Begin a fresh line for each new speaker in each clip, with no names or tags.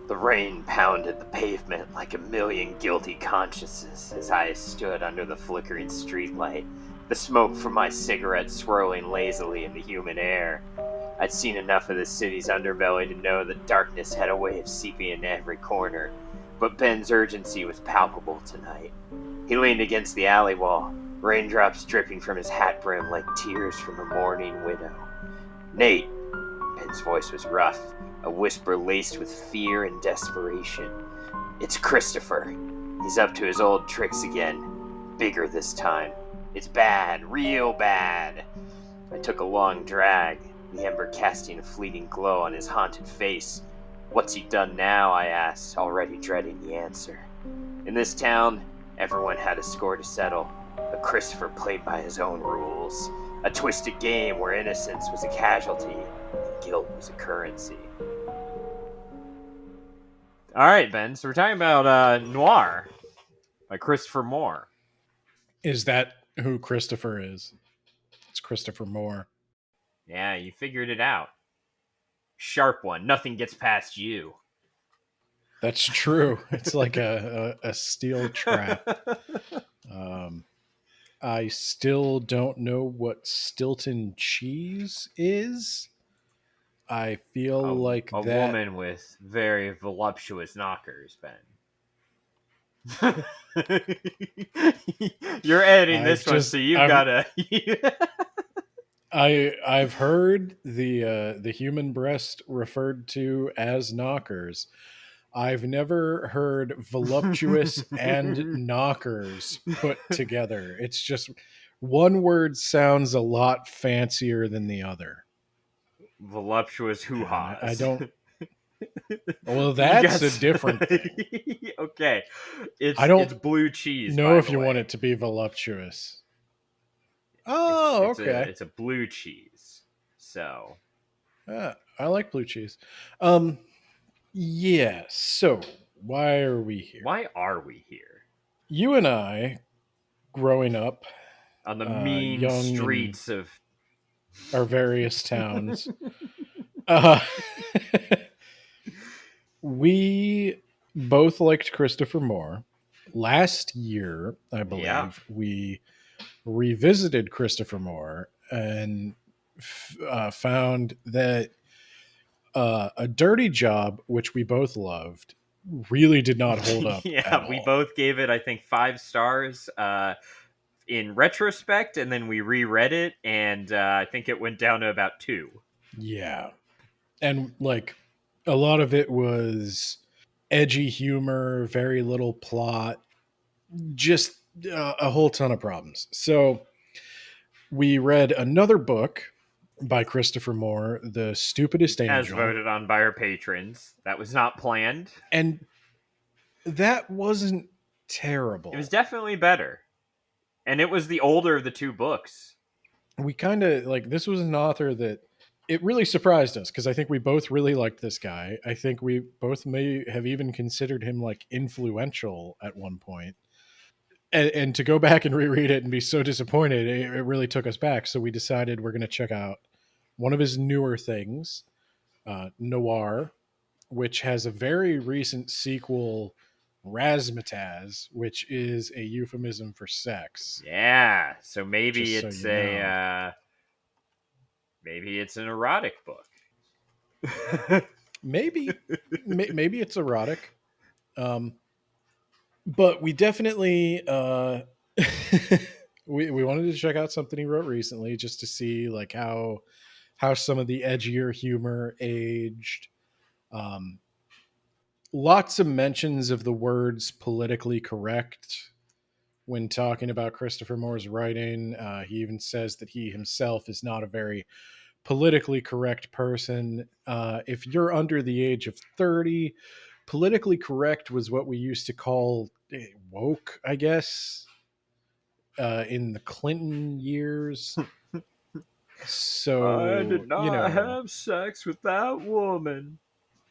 The rain pounded the pavement like a million guilty consciences as I stood under the flickering streetlight, the smoke from my cigarette swirling lazily in the humid air. I'd seen enough of the city's underbelly to know that darkness had a way of seeping into every corner, but Ben's urgency was palpable tonight. He leaned against the alley wall, raindrops dripping from his hat brim like tears from a mourning widow. "Nate," Ben's voice was rough, a whisper laced with fear and desperation. "It's Christopher. He's up to his old tricks again. Bigger this time. It's bad, real bad." I took a long drag, the ember casting a fleeting glow on his haunted face. "What's he done now?" I asked, already dreading the answer. In this town, everyone had a score to settle, but Christopher played by his own rules. A twisted game where innocence was a casualty and guilt was a currency. All right, Ben. So we're talking about Noir by Christopher Moore.
Is that who Christopher is? It's Christopher Moore.
Yeah, you figured it out. Sharp one. Nothing gets past you.
That's true. It's like a steel trap. I still don't know what Stilton cheese is. I feel like
a
that
woman with very voluptuous knockers, Ben. You're editing this one, so you've gotta.
I've heard the human breast referred to as knockers. I've never heard voluptuous and knockers put together. It's just one word sounds a lot fancier than the other.
Voluptuous hoo-has.
I don't. Well, that's a different thing.
Okay,
I don't
it's blue cheese.
Know if you want it to be voluptuous. Oh, okay.
It's a blue cheese. So,
I like blue cheese. Yeah. So, why are we here?
Why are we here?
You and I, growing up
on the mean streets of
our various towns, we both liked Christopher Moore. Last year, I believe, we revisited Christopher Moore and found that A Dirty Job, which we both loved, really did not hold up.
Yeah, we both gave it, I think, 5 stars in retrospect, and then we reread it, and I think it went down to about 2.
Yeah. And like a lot of it was edgy humor, very little plot, just a whole ton of problems. So we read another book by Christopher Moore, The Stupidest Angel.
As voted on by our patrons. That was not planned.
And that wasn't terrible.
It was definitely better. And it was the older of the 2 books.
We kind of, like, this was an author that it really surprised us because I think we both really liked this guy. I think we both may have even considered him like influential at one point. And to go back and reread it and be so disappointed, it really took us back. So we decided we're going to check out one of his newer things, Noir, which has a very recent sequel, Razzmatazz, which is a euphemism for sex.
Yeah, so maybe it's maybe it's an erotic book.
maybe it's erotic. But we definitely we wanted to check out something he wrote recently just to see like how some of the edgier humor aged. Lots of mentions of the words politically correct when talking about Christopher Moore's writing. He even says that he himself is not a very politically correct person. If you're under the age of 30, politically correct was what we used to call woke, I guess, in the Clinton years. So
I did not have sex with that woman.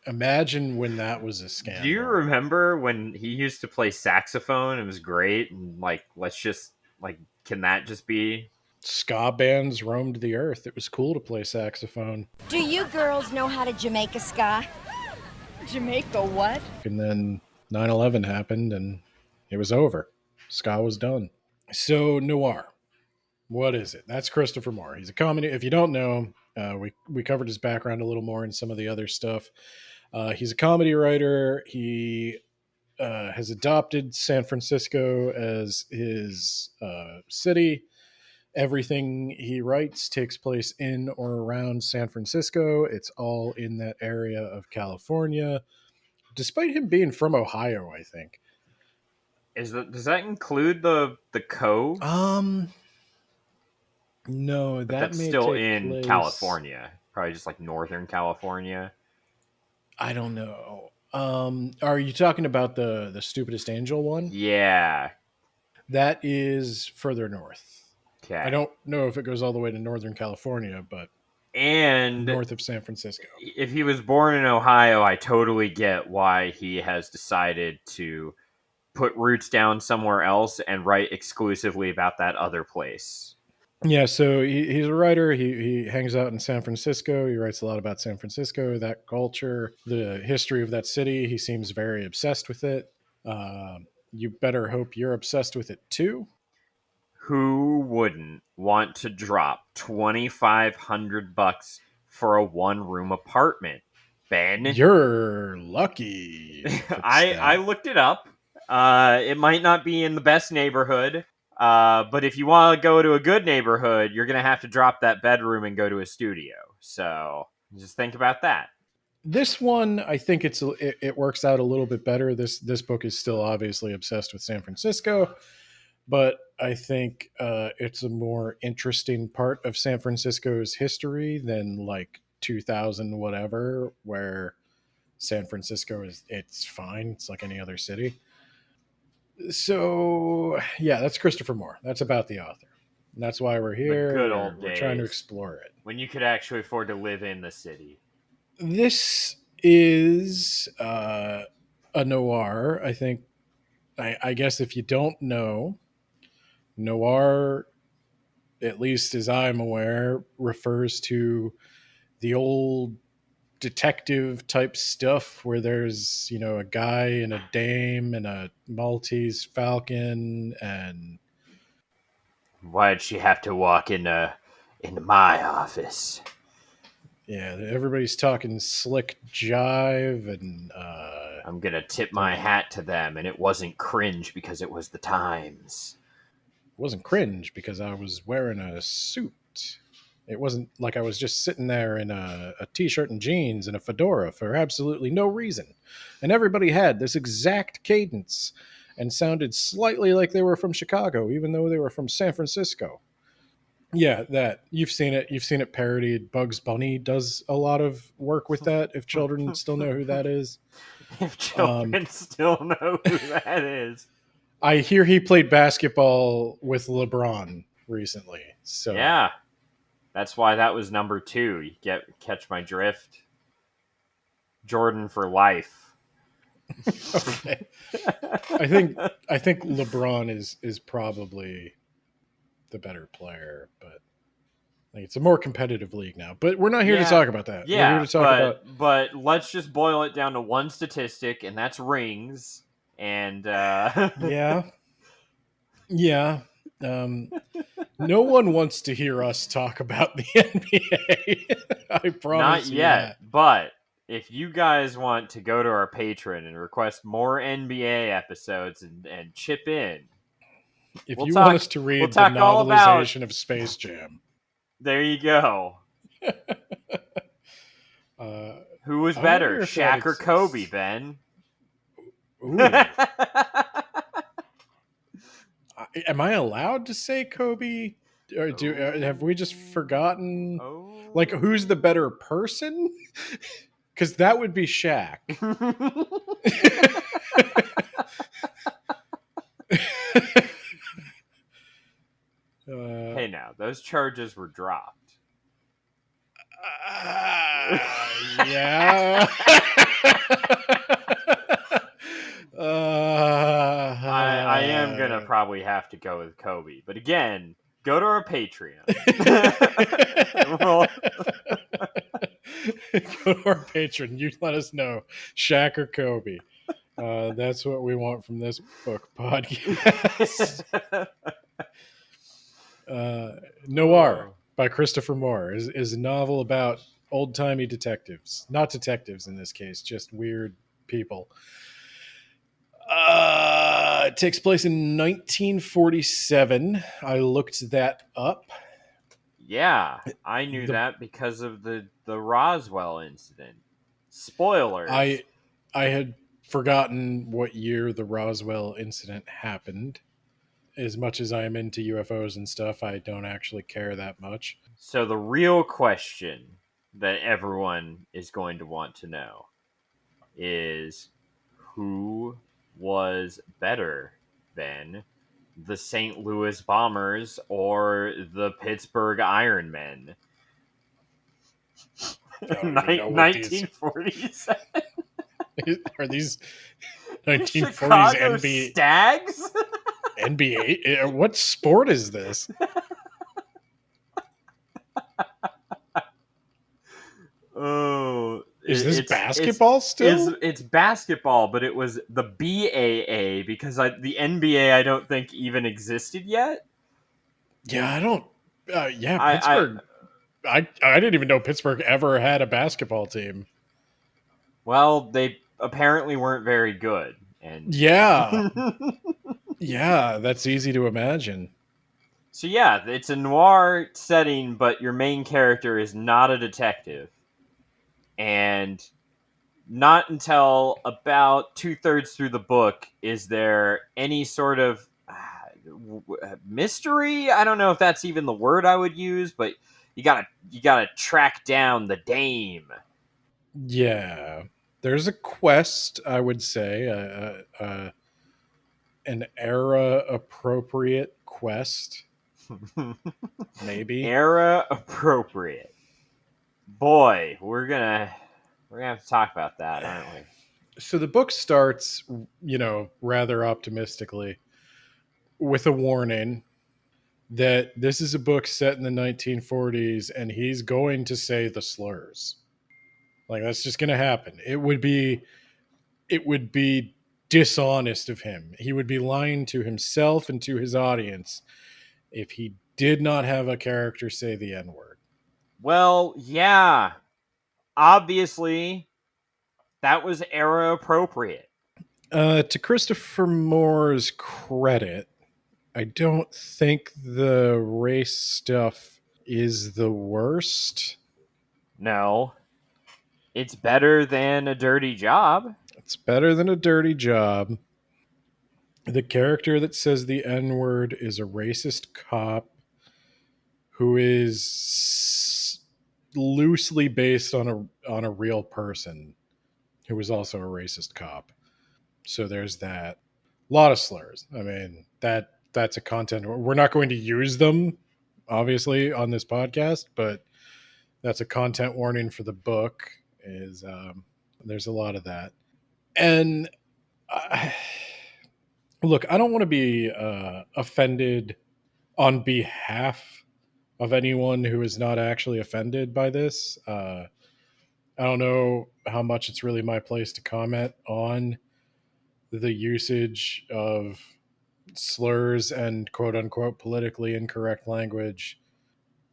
Imagine when that was a scandal.
Do you remember when he used to play saxophone? It was great. And like, let's just like, can that just be
ska bands roamed the earth. It was cool to play saxophone.
Do you girls know how to Jamaica ska?
Jamaica what?
And then 9/11 happened and it was over. Ska was done. So, Noir. What is it? That's Christopher Moore. He's a comedy. If you don't know, we covered his background a little more in some of the other stuff. He's a comedy writer. He has adopted San Francisco as his city. Everything he writes takes place in or around San Francisco. It's all in that area of California, despite him being from Ohio, I think.
Does that include the Cove?
No,
But
that
that's
may
still
take
in
place.
California. Probably just like Northern California.
I don't know. Are you talking about the stupidest angel one?
Yeah.
That is further north.
Okay.
I don't know if it goes all the way to Northern California, but
And
north of San Francisco.
if he was born in Ohio, I totally get why he has decided to put roots down somewhere else and write exclusively about that other place.
Yeah, so he's a writer. He hangs out in San Francisco. He writes a lot about San Francisco, that culture, the history of that city. He seems very obsessed with it. You better hope you're obsessed with it too.
Who wouldn't want to drop $2,500 for a one-room apartment, Ben?
You're lucky.
I looked it up. It might not be in the best neighborhood, but if you want to go to a good neighborhood, you're gonna have to drop that bedroom and go to a studio. So just think about that.
This one, I think it works out a little bit better. This book is still obviously obsessed with San Francisco, but I think it's a more interesting part of San Francisco's history than like 2000 whatever, where San Francisco it's fine. It's like any other city. So yeah, that's Christopher Moore. That's about the author. And that's why we're here.
Good old
we're trying to
days.
explore it.
When you could actually afford to live in the city.
This is a noir. I think. I guess if you don't know, noir, at least as I'm aware, refers to the old detective type stuff where there's a guy and a dame and a Maltese falcon and
Why'd she have to walk into my office?
yeah, everybody's talking slick jive and
I'm gonna tip my hat to them, and it wasn't cringe because it was the times.
it wasn't cringe because I was wearing a suit. It wasn't like I was just sitting there in a t-shirt and jeans and a fedora for absolutely no reason. And everybody had this exact cadence and sounded slightly like they were from Chicago, even though they were from San Francisco. Yeah, that you've seen it. You've seen it parodied. Bugs Bunny does a lot of work with that. If children still know who that is,
If children still know who that is.
I hear he played basketball with LeBron recently. So
yeah, that's why that was number 2. You catch my drift. Jordan for life.
Okay. I think LeBron is probably the better player, but like, it's a more competitive league now. But we're not here to talk about that.
Yeah,
we're here to talk
but let's just boil it down to one statistic, and that's rings. And
yeah. No one wants to hear us talk about the NBA. I promise.
Not yet, but if you guys want to go to our Patreon and request more NBA episodes and chip in,
if you want us to read the novelization of Space Jam,
there you go. Who was better, Shaq or Kobe, Ben?
Am I allowed to say Kobe? Or have we just forgotten? Like, who's the better person? Because that would be Shaq.
Hey, now those charges were dropped.
Yeah.
I am gonna probably have to go with Kobe, but again, Go to our Patreon. Well,
Go to our patron. You let us know, Shaq or Kobe. That's what we want from this book podcast. Noir by Christopher Moore is a novel about old-timey detectives. Not detectives in this case, just weird people. It takes place in 1947. I looked that up.
Yeah, I knew that because of the Roswell incident. Spoilers.
I had forgotten what year the Roswell incident happened. As much as I am into UFOs and stuff, I don't actually care that much.
So the real question that everyone is going to want to know is who was better than the St. Louis Bombers or the Pittsburgh Ironmen? 1940s.
Are these 1940s
Chicago
NBA
Stags?
NBA? What sport is this?
Oh,
is this basketball still?
It's basketball, but it was the BAA because the NBA I don't think even existed yet.
Yeah, I don't. Pittsburgh. I didn't even know Pittsburgh ever had a basketball team.
Well, they apparently weren't very good, and
yeah, yeah, that's easy to imagine.
So yeah, it's a noir setting, but your main character is not a detective. And not until about 2/3 through the book is there any sort of mystery. I don't know if that's even the word I would use, but you gotta track down the dame.
Yeah, there's a quest, I would say, an era appropriate quest. Maybe
era appropriate. Boy, we're gonna have to talk about that, aren't we?
So the book starts, rather optimistically with a warning that this is a book set in the 1940s and he's going to say the slurs. Like, that's just going to happen. It would be dishonest of him. He would be lying to himself and to his audience if he did not have a character say the N-word.
Well, yeah. Obviously, that was era appropriate.
To Christopher Moore's credit, I don't think the race stuff is the worst.
No. It's better than A Dirty Job.
It's better than A Dirty Job. The character that says the N-word is a racist cop who is loosely based on a real person who was also a racist cop. So there's that. A lot of slurs. I mean, that's a content. We're not going to use them, obviously, on this podcast, but that's a content warning for the book. Is there's a lot of that, and look, I don't want to be offended on behalf of anyone who is not actually offended by this. I don't know how much it's really my place to comment on the usage of slurs and quote unquote politically incorrect language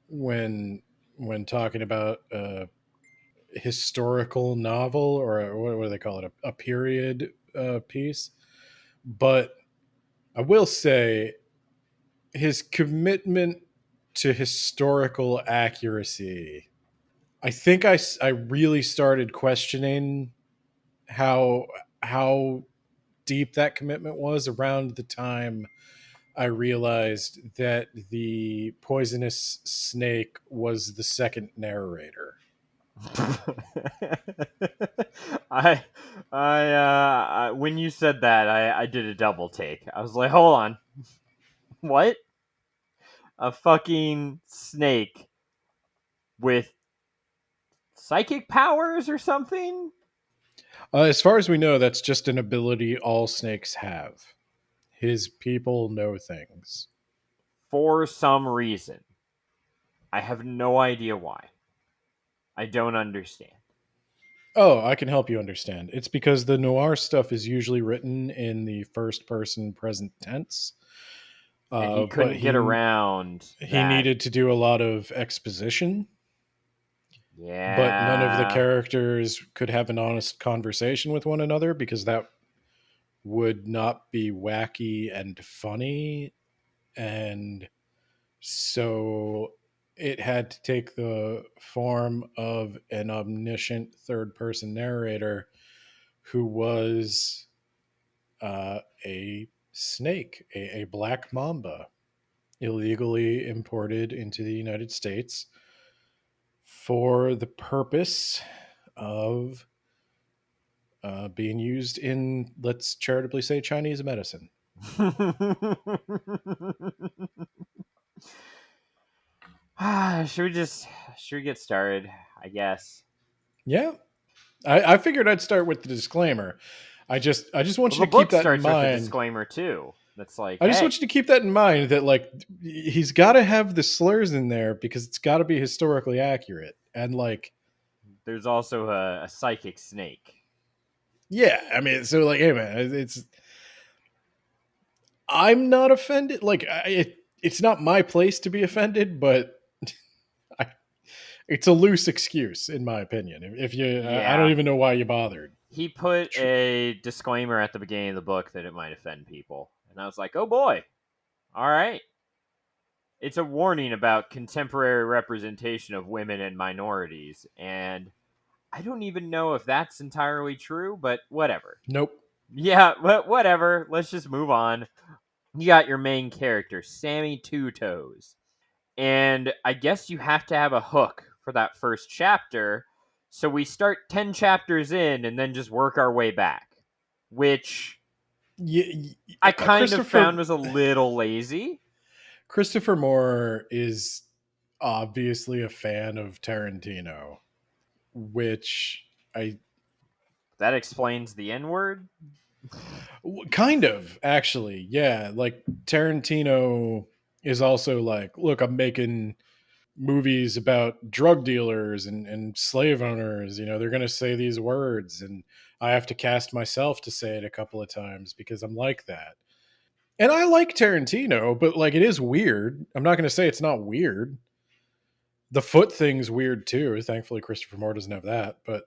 when talking about a historical novel or what do they call it, a period piece. But I will say his commitment to historical accuracy, I think I really started questioning how deep that commitment was around the time I realized that the poisonous snake was the second narrator.
I when you said that, I did a double take. I was like, hold on. What? A fucking snake with psychic powers or something?
As far as we know, that's just an ability all snakes have. His people know things.
For some reason. I have no idea why. I don't understand.
Oh, I can help you understand. It's because the noir stuff is usually written in the first person present tense.
And he
But
couldn't get around
he
that.
needed to do a lot of exposition, but none of the
Yeah.
characters could have an honest conversation with one another because that would not be wacky and funny. And so it had to take the form of an omniscient third person narrator who was a snake, a black mamba, illegally imported into the United States for the purpose of being used in, let's charitably say, Chinese medicine.
Should we get started? I guess.
Yeah, I figured I'd start with the disclaimer. I just want
Well,
you
the
to keep
book
that in
starts with a
mind.
disclaimer too. That's like,
I just
hey,
want you to keep that in mind that like he's got to have the slurs in there because it's got to be historically accurate. And like,
there's also a psychic snake.
yeah, I mean, so like, hey man, it's I'm not offended. Like, it's not my place to be offended, but I, it's a loose excuse in my opinion. If you, I don't
Yeah.
even know why you bothered.
He put a disclaimer at the beginning of the book that it might offend people. And I was like, oh boy. All right. It's a warning about contemporary representation of women and minorities. And I don't even know if that's entirely true, but whatever.
Nope.
Yeah, but whatever. Let's just move on. You got your main character, Sammy Two Toes. And I guess you have to have a hook for that first chapter. So we start 10 chapters in and then just work our way back, which
Yeah,
I kind of found
Christopher
was a little lazy.
Christopher Moore is obviously a fan of Tarantino, which I
That explains the N word.
kind of actually, yeah. Like Tarantino is also like, look, I'm making movies about drug dealers and slave owners. You know, they're going to say these words, and I have to cast myself to say it a couple of times because I'm like that. And I like Tarantino, but like it is weird. I'm not going to say it's not weird. The foot thing's weird too. Thankfully, Christopher Moore doesn't have that, but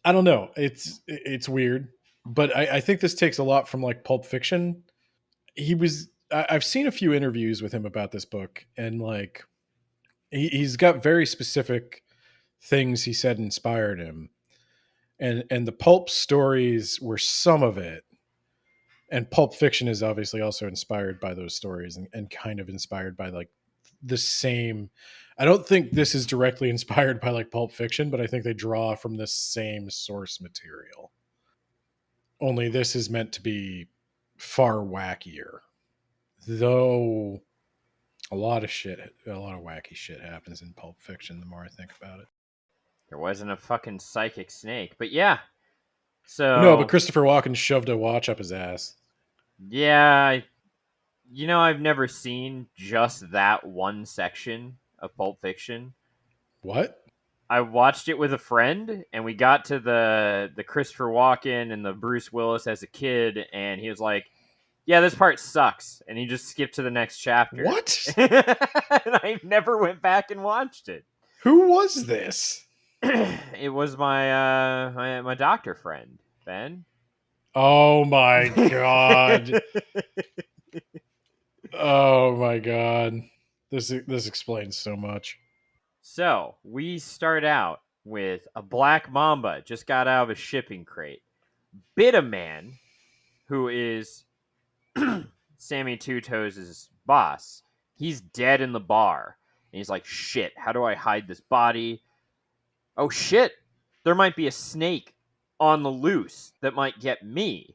I don't know. It's weird, but I think this takes a lot from like Pulp Fiction. I've seen a few interviews with him about this book, and like he's got very specific things he said inspired him, and the pulp stories were some of it, and Pulp Fiction is obviously also inspired by those stories and kind of inspired by like the same. I don't think this is directly inspired by like Pulp Fiction, but I think they draw from the same source material. Only this is meant to be far wackier, though. A lot of wacky shit happens in Pulp Fiction. The more I think about it.
There wasn't a fucking psychic snake. But yeah.
No, but
So,
Christopher Walken shoved a watch up his ass.
yeah, I've never seen just that one section of Pulp Fiction.
What?
I watched it with a friend, and we got to the Christopher Walken and the Bruce Willis as a kid, and he was like, "Yeah, this part sucks," and he just skipped to the next chapter.
What?
And I never went back and watched it.
Who was this?
It was my doctor friend, Ben.
Oh my god. Oh my god. This explains so much.
So we start out with a black mamba just got out of a shipping crate. Bit a man who is Sammy Two Toes' boss. He's dead in the bar. And he's like, shit, how do I hide this body? Oh shit, there might be a snake on the loose that might get me.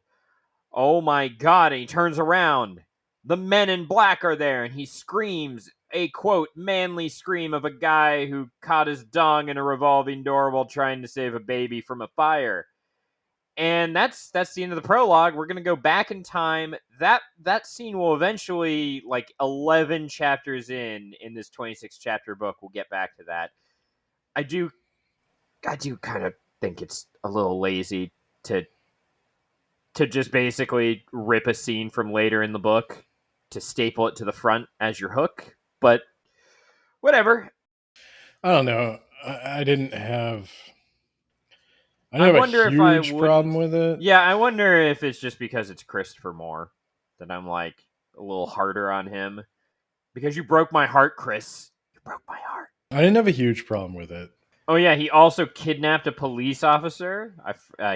Oh my god, and he turns around. The men in black are there, and he screams a quote, manly scream of a guy who caught his dong in a revolving door while trying to save a baby from a fire. And that's the end of the prologue. We're gonna go back in time. That scene will eventually, like 11 chapters in this 26 chapter book, we'll get back to that. I do kind of think it's a little lazy to just basically rip a scene from later in the book to staple it to the front as your hook, but whatever.
I don't know. I didn't have. I
I
didn't have a
wonder if I
huge problem with it.
Yeah, I wonder if it's just because it's Christopher Moore that I'm like a little harder on him. Because you broke my heart, Chris. You broke my heart.
I didn't have a huge problem with it.
Oh yeah, he also kidnapped a police officer.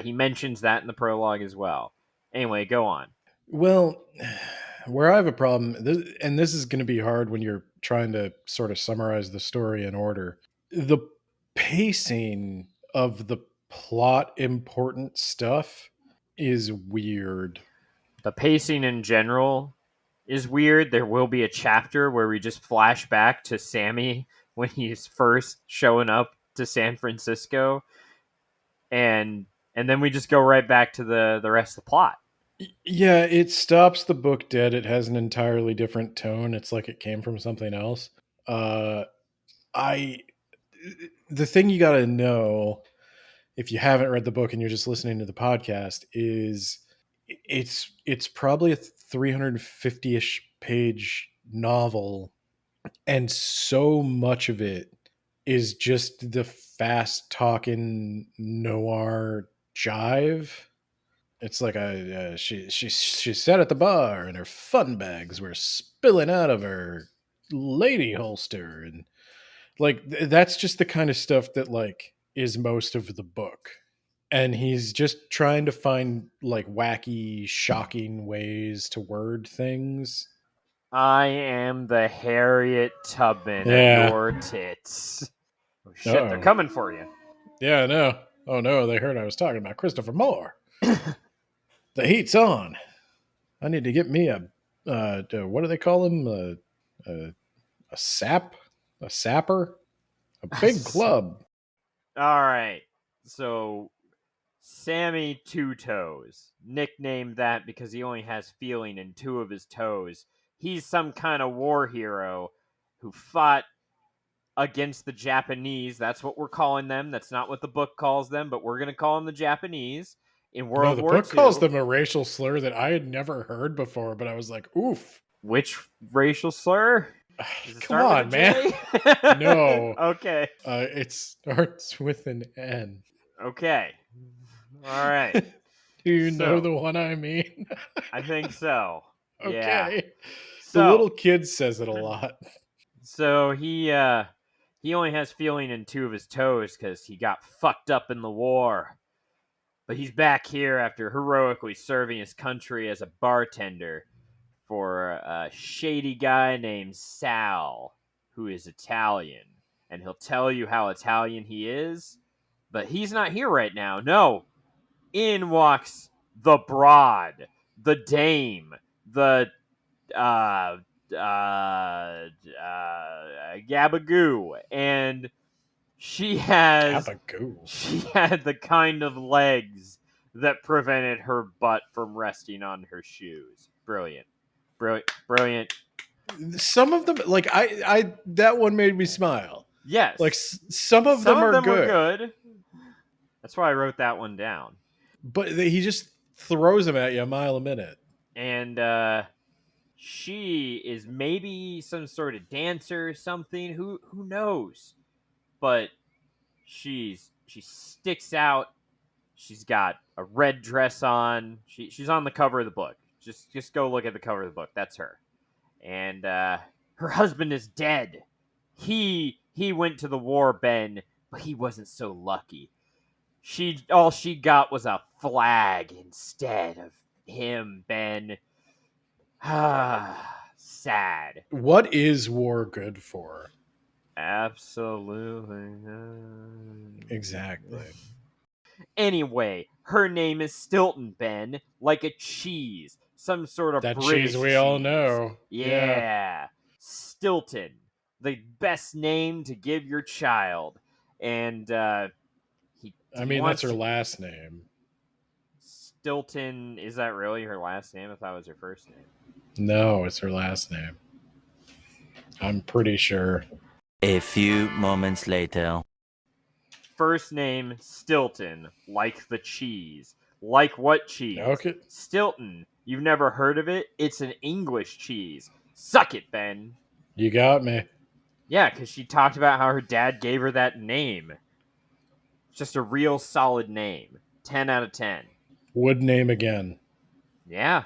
He mentions that in the prologue as well. Anyway, go on.
Well, where I have a problem, and this is going to be hard when you're trying to sort of summarize the story in order. The pacing of the plot important stuff is weird.
The pacing in general is weird. There will be a chapter where we just flash back to Sammy when he's first showing up to San Francisco, and then we just go right back to the rest of the plot.
Yeah, it stops the book dead. It has an entirely different tone. It's like it came from something else. I the thing you got to know if you haven't read the book and you're just listening to the podcast is it's probably a 350ish page novel, and so much of it is just the fast talking noir jive. It's like she sat at the bar and her fun bags were spilling out of her lady holster, and like that's just the kind of stuff that like is most of the book. And he's just trying to find like wacky, shocking ways to word things.
I am the Harriet Tubman
Yeah.
of your tits. Oh shit,
Uh-oh.
they're coming for you.
Yeah, I know. Oh no, they heard I was talking about Christopher Moore. The heat's on. I need to get me a what do they call him? A sap? A sapper? A big club.
All right. So Sammy Two Toes, nicknamed that because he only has feeling in two of his toes. He's some kind of war hero who fought against the Japanese. That's what we're calling them. That's not what the book calls them, but we're going to call them the Japanese in
No,
World
the
War
book
II.
calls them a racial slur that I had never heard before, but I was like, oof.
Which racial slur?
Come on, man. No.
Okay.
It starts with an N.
Okay. All right.
Do you know the one I mean?
I think so.
Okay.
Yeah.
The little kid says it a lot.
So he only has feeling in two of his toes because he got fucked up in the war. But he's back here after heroically serving his country as a bartender for a shady guy named Sal, who is Italian. And he'll tell you how Italian he is, but he's not here right now. No. In walks the broad, the dame, the Gabagoo, and she had the kind of legs that prevented her butt from resting on her shoes. Brilliant.
Some of them, like I that one made me smile.
Yes,
like some of them are good.
That's why I wrote that one down.
But he just throws them at you a mile a minute.
And she is maybe some sort of dancer or something. Who knows? But she sticks out. She's got a red dress on. She's on the cover of the book. Just go look at the cover of the book. That's her. And her husband is dead. He went to the war, Ben, but he wasn't so lucky. All she got was a flag instead of him, Ben. Sad.
What is war good for?
Absolutely.
Exactly.
Anyway, her name is Stilton, Ben, like a cheese. Some sort of
that
British
cheese we all know.
Yeah. Stilton. The best name to give your child. And
that's her last name.
Stilton, is that really her last name? I thought it was her first name.
No, it's her last name. I'm pretty sure.
A few moments later.
First name, Stilton, like the cheese. Like what cheese?
Okay.
Stilton. You've never heard of it? It's an English cheese. Suck it, Ben.
You got me.
Yeah, because she talked about how her dad gave her that name. It's just a real solid name. 10 out of 10.
Would name again.
Yeah.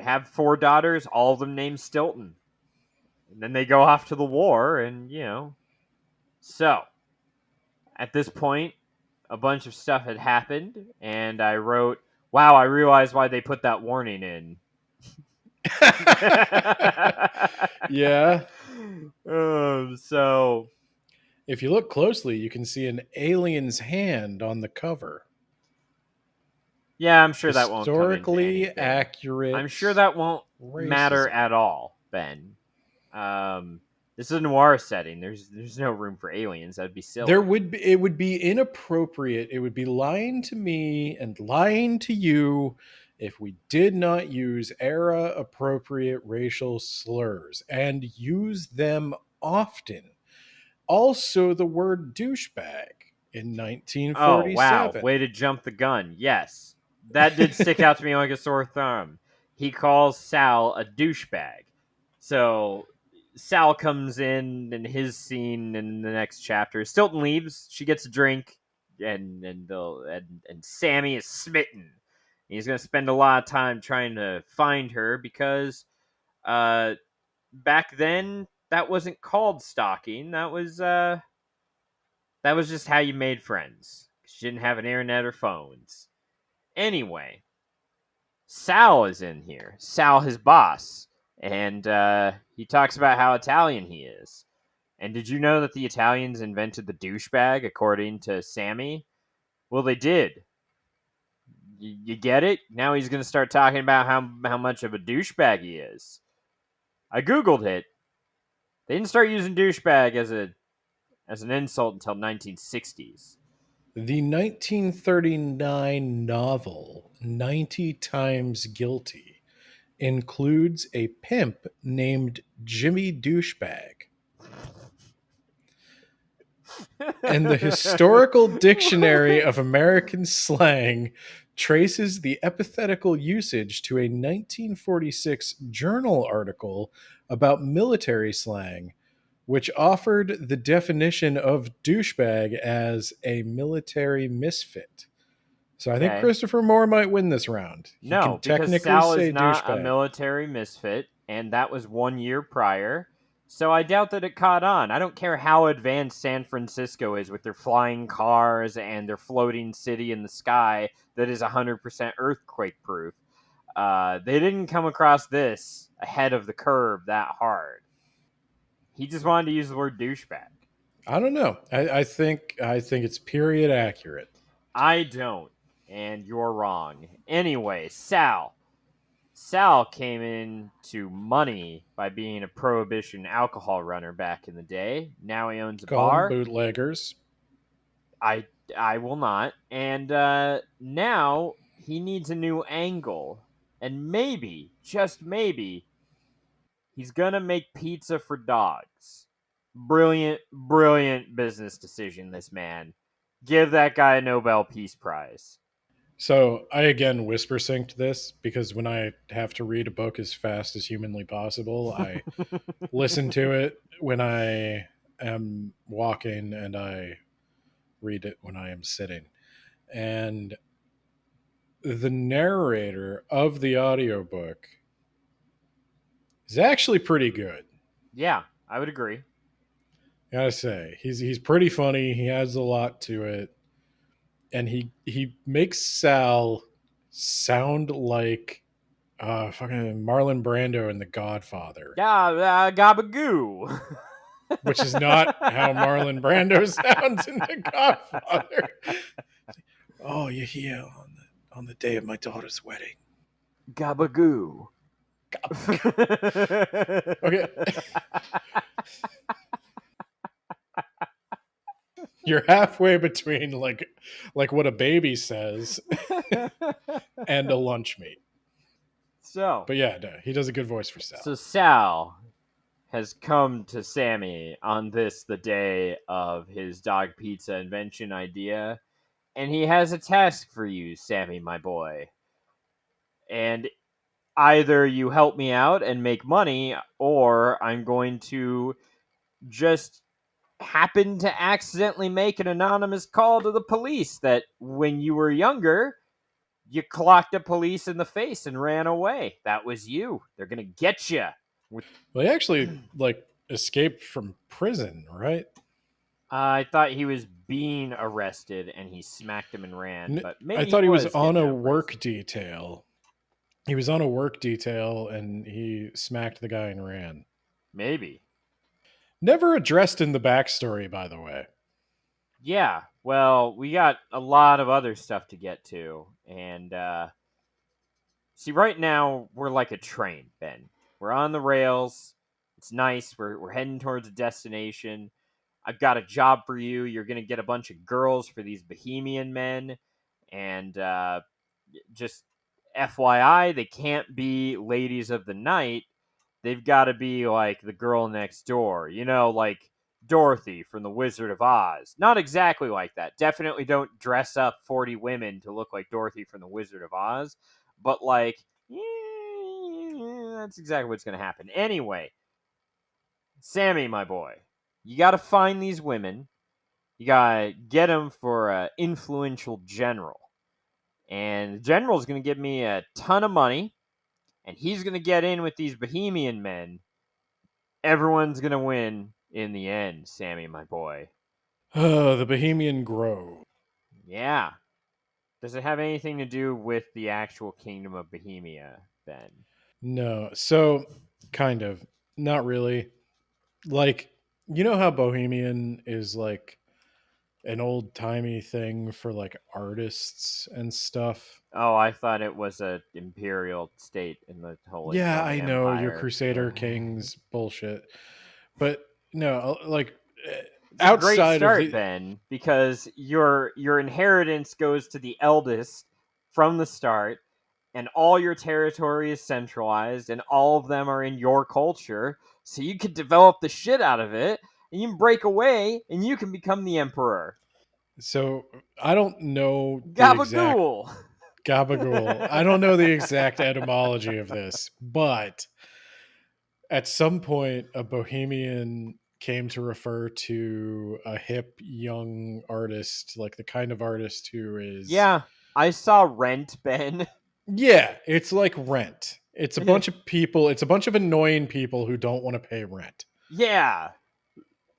Have 4 daughters, all of them named Stilton. And then they go off to the war, and, So, at this point, a bunch of stuff had happened, and I wrote, wow, I realized why they put that warning in.
Yeah.
So,
if you look closely, you can see an alien's hand on the cover.
Yeah, I'm sure that won't come into
historically
anything.
accurate.
I'm sure that won't matter at all, Ben. This is a noir setting. There's no room for aliens. That'd be silly.
It would be inappropriate. It would be lying to me and lying to you if we did not use era appropriate racial slurs and use them often. Also, the word douchebag in 1947.
Oh, wow. Way to jump the gun. Yes. That did stick out to me like a sore thumb. He calls Sal a douchebag. So Sal comes in his scene in the next chapter. Stilton leaves. She gets a drink, and Sammy is smitten. He's going to spend a lot of time trying to find her because back then that wasn't called stalking. That was just how you made friends. She didn't have an internet or phones. Anyway, Sal is in here. Sal, his boss. And he talks about how Italian he is. And did you know that the Italians invented the douchebag, according to Sammy? Well, they did. You get it? Now he's going to start talking about how much of a douchebag he is. I Googled it. They didn't start using douchebag as an insult until 1960s.
The 1939 novel 90 Times Guilty includes a pimp named Jimmy Douchebag. And the Historical Dictionary of American Slang traces the epithetical usage to a 1946 journal article about military slang, which offered the definition of douchebag as a military misfit. So I think Christopher Moore might win this round. He
no, because Sal is not a military misfit, and that was 1 year prior. So I doubt that it caught on. I don't care how advanced San Francisco is with their flying cars and their floating city in the sky that is 100% earthquake-proof. They didn't come across this ahead of the curve that hard. He just wanted to use the word douchebag.
I don't know. I think it's period accurate.
I don't, and you're wrong. Anyway, Sal. Sal came into money by being a prohibition alcohol runner back in the day. Now he owns a bar.
Bootleggers.
I will not. And now he needs a new angle. And maybe, just maybe, he's going to make pizza for dogs. Brilliant, brilliant business decision, this man. Give that guy a Nobel Peace Prize.
So I again whisper synced this because when I have to read a book as fast as humanly possible, I listen to it when I am walking and I read it when I am sitting. And the narrator of the audiobook is actually pretty good.
Yeah, I would agree.
Gotta say, he's pretty funny. He adds a lot to it. And he makes Sal sound like fucking Marlon Brando in The Godfather.
Yeah, gabagoo.
Which is not how Marlon Brando sounds in The Godfather. Oh, you're here on the day of my daughter's wedding.
Gabagoo.
Okay. You're halfway between like what a baby says and a lunch meat.
So,
But yeah, no, he does a good voice for Sal.
so Sal has come to Sammy on this, the day of his dog pizza invention idea, and he has a task for you, Sammy, my boy. And either you help me out and make money, or I'm going to just happen to accidentally make an anonymous call to the police that when you were younger, you clocked a police in the face and ran away. That was you. They're going to get you.
Well, he actually like escaped from prison, right?
I thought he was being arrested and he smacked him and ran, but maybe
I thought he was on
getting
a
out of
work
prison.
detail. He was on a work detail and he smacked the guy and ran.
Maybe.
Never addressed in the backstory, by the way.
Yeah, well, we got a lot of other stuff to get to. And, see, right now, we're like a train, Ben. We're on the rails. It's nice. We're heading towards a destination. I've got a job for you. You're going to get a bunch of girls for these Bohemian men. And just FYI, they can't be ladies of the night. They've got to be like the girl next door. You know, like Dorothy from The Wizard of Oz. Not exactly like that. Definitely don't dress up 40 women to look like Dorothy from The Wizard of Oz. But like, that's exactly what's going to happen. Anyway, Sammy, my boy, you got to find these women. You got to get them for an influential general. And the general's going to give me a ton of money. And he's going to get in with these Bohemian men. Everyone's going to win in the end, Sammy, my boy.
The Bohemian Grove.
Yeah. Does it have anything to do with the actual kingdom of Bohemia, Ben?
No, so kind of. Not really. Like, you know how Bohemian is like an old timey thing for like artists and stuff?
Oh, I thought it was an imperial state in the Holy
Yeah,
Roman
I know your
Empire.
Crusader Kings bullshit. But no, like
It's a great
outside of
start,
the
Ben, because your inheritance goes to the eldest from the start, and all your territory is centralized, and all of them are in your culture, so you can develop the shit out of it, and you can break away, and you can become the emperor.
so I don't know the exact
Gabagool!
gabagool. I don't know the exact etymology of this, but at some point a bohemian came to refer to a hip young artist, like the kind of artist who is
Yeah, I saw Rent, Ben.
yeah, it's like rent. It's a bunch of people, it's a bunch of annoying people who don't want to pay rent.
Yeah.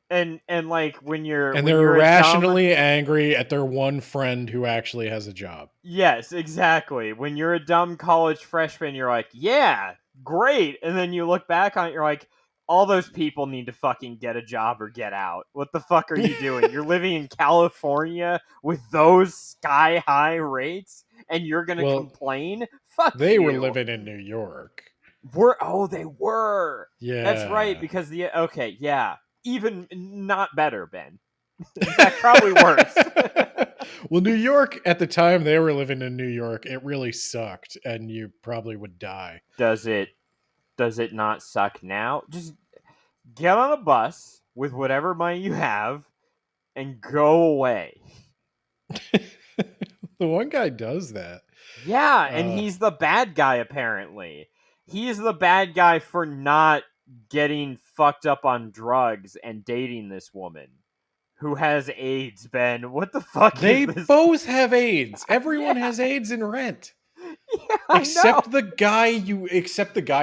And like when
And
when
they're
you're a dumb
irrationally angry at their one friend who actually has a job.
Yes, exactly. When you're a dumb college freshman, you're like, yeah, great. And then you look back on it, you're like, all those people need to fucking get a job or get out. What the fuck are you doing? You're living in California with those sky high rates and you're going to
Well,
complain? Fuck
They
you.
were living in New York.
They were.
Yeah.
That's right, because okay, yeah. Even not better, Ben. In fact, probably worse.
Well, New York at the time they were living in New York, it really sucked, and you probably would die.
Does it not suck now? Just get on a bus with whatever money you have and go away.
The one guy does that.
Yeah, and he's the bad guy apparently. He's the bad guy for not getting fucked up on drugs and dating this woman who has AIDS, Ben. What the fuck
They
is this?
both have AIDS. Everyone
Yeah.
has AIDS in Rent.
Yeah,
Except the guy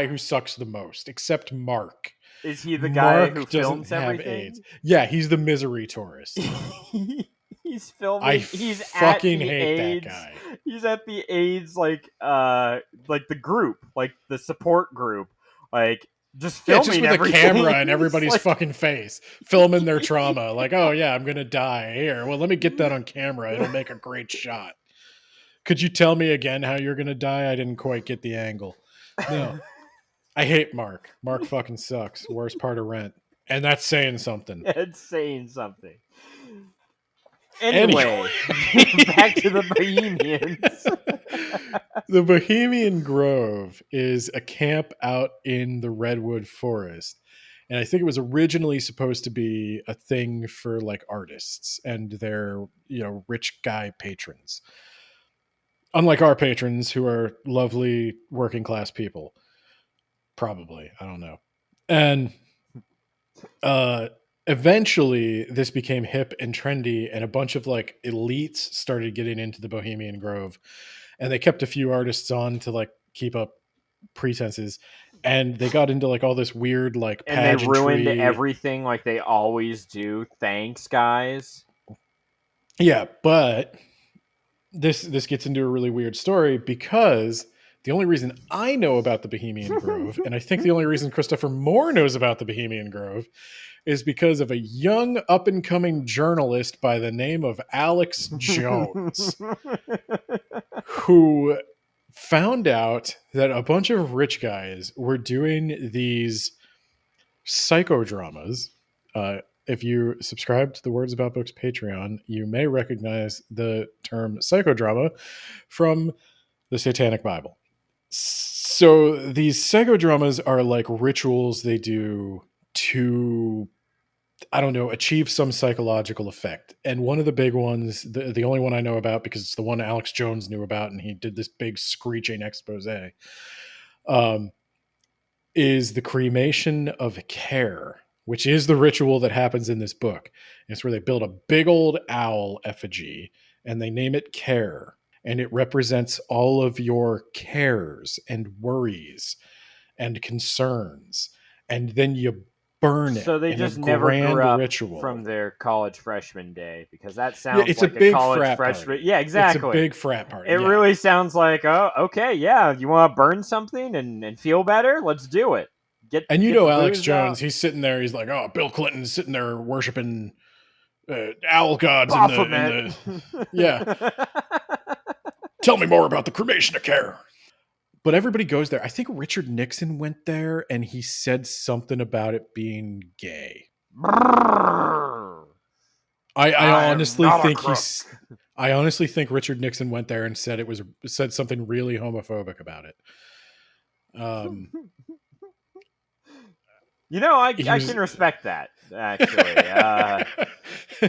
who sucks the most. Except Mark.
Is he the guy
Mark
who
doesn't
films
have
everything?
AIDS. Yeah, he's the misery tourist.
He's filming.
I
He's
fucking
at the
hate
AIDS,
that guy.
He's at the AIDS like the group, like the support group, like just
Yeah,
filming
just with
everything.
a camera in
He's
everybody's
like,
fucking face, filming their trauma. Like, oh yeah, I'm gonna die here. Well, let me get that on camera. It'll make a great shot. Could you tell me again how you're gonna die? I didn't quite get the angle. No, I hate Mark. Mark fucking sucks. Worst part of Rent, and that's saying something.
It's saying something. Anyway, back to the Bohemians.
The Bohemian Grove is a camp out in the redwood forest. And I think it was originally supposed to be a thing for like artists and their, rich guy patrons. Unlike our patrons who are lovely working class people. Probably, I don't know. And eventually this became hip and trendy, and a bunch of like elites started getting into the Bohemian Grove, and they kept a few artists on to like keep up pretenses, and they got into like all this weird like
And they ruined
pageantry.
everything like they always do. Thanks, guys.
Yeah, but this gets into a really weird story, because the only reason I know about the Bohemian Grove, and I think the only reason Christopher Moore knows about the Bohemian Grove, is because of a young up-and-coming journalist by the name of Alex Jones, who found out that a bunch of rich guys were doing these psychodramas. If you subscribe to the Words About Books Patreon, you may recognize the term psychodrama from the Satanic Bible. So these psychodramas are like rituals they do to, I don't know, achieve some psychological effect. And one of the big ones, the only one I know about because it's the one Alex Jones knew about, and he did this big screeching expose, is the cremation of care, which is the ritual that happens in this book. And it's where they build a big old owl effigy and they name it Care. And it represents all of your cares and worries and concerns. And then you burn it.
So they
in
just
a
never
grand
grew up
ritual
from their college freshman day, because that sounds
it's
like
a big
college
frat
freshman.
party.
Yeah, exactly.
It's a big frat party.
It
yeah.
really sounds like, oh, okay, yeah, you want to burn something and feel better? Let's do it.
And
get the
Alex
booze
Jones,
out.
he's sitting there. He's like, oh, Bill Clinton's sitting there worshiping owl gods
Baphomet.
yeah. Tell me more about the cremation of Care. But everybody goes there. I think Richard Nixon went there, and he said something about it being gay. I honestly think I honestly think Richard Nixon went there and said something really homophobic about it.
I can respect that, actually.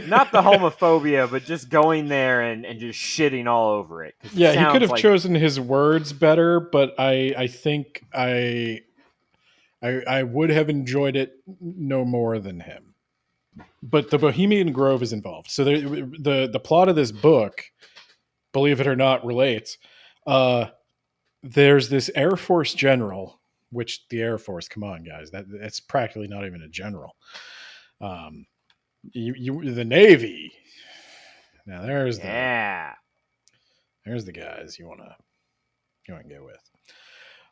Not the homophobia, but just going there and just shitting all over it.
Yeah, he could have chosen his words better, but I think I would have enjoyed it no more than him. But the Bohemian Grove is involved. So the plot of this book, believe it or not, relates. There's this Air Force general, which the Air Force, come on, guys, that's practically not even a general. The Navy. Now there's the guys you want to get with.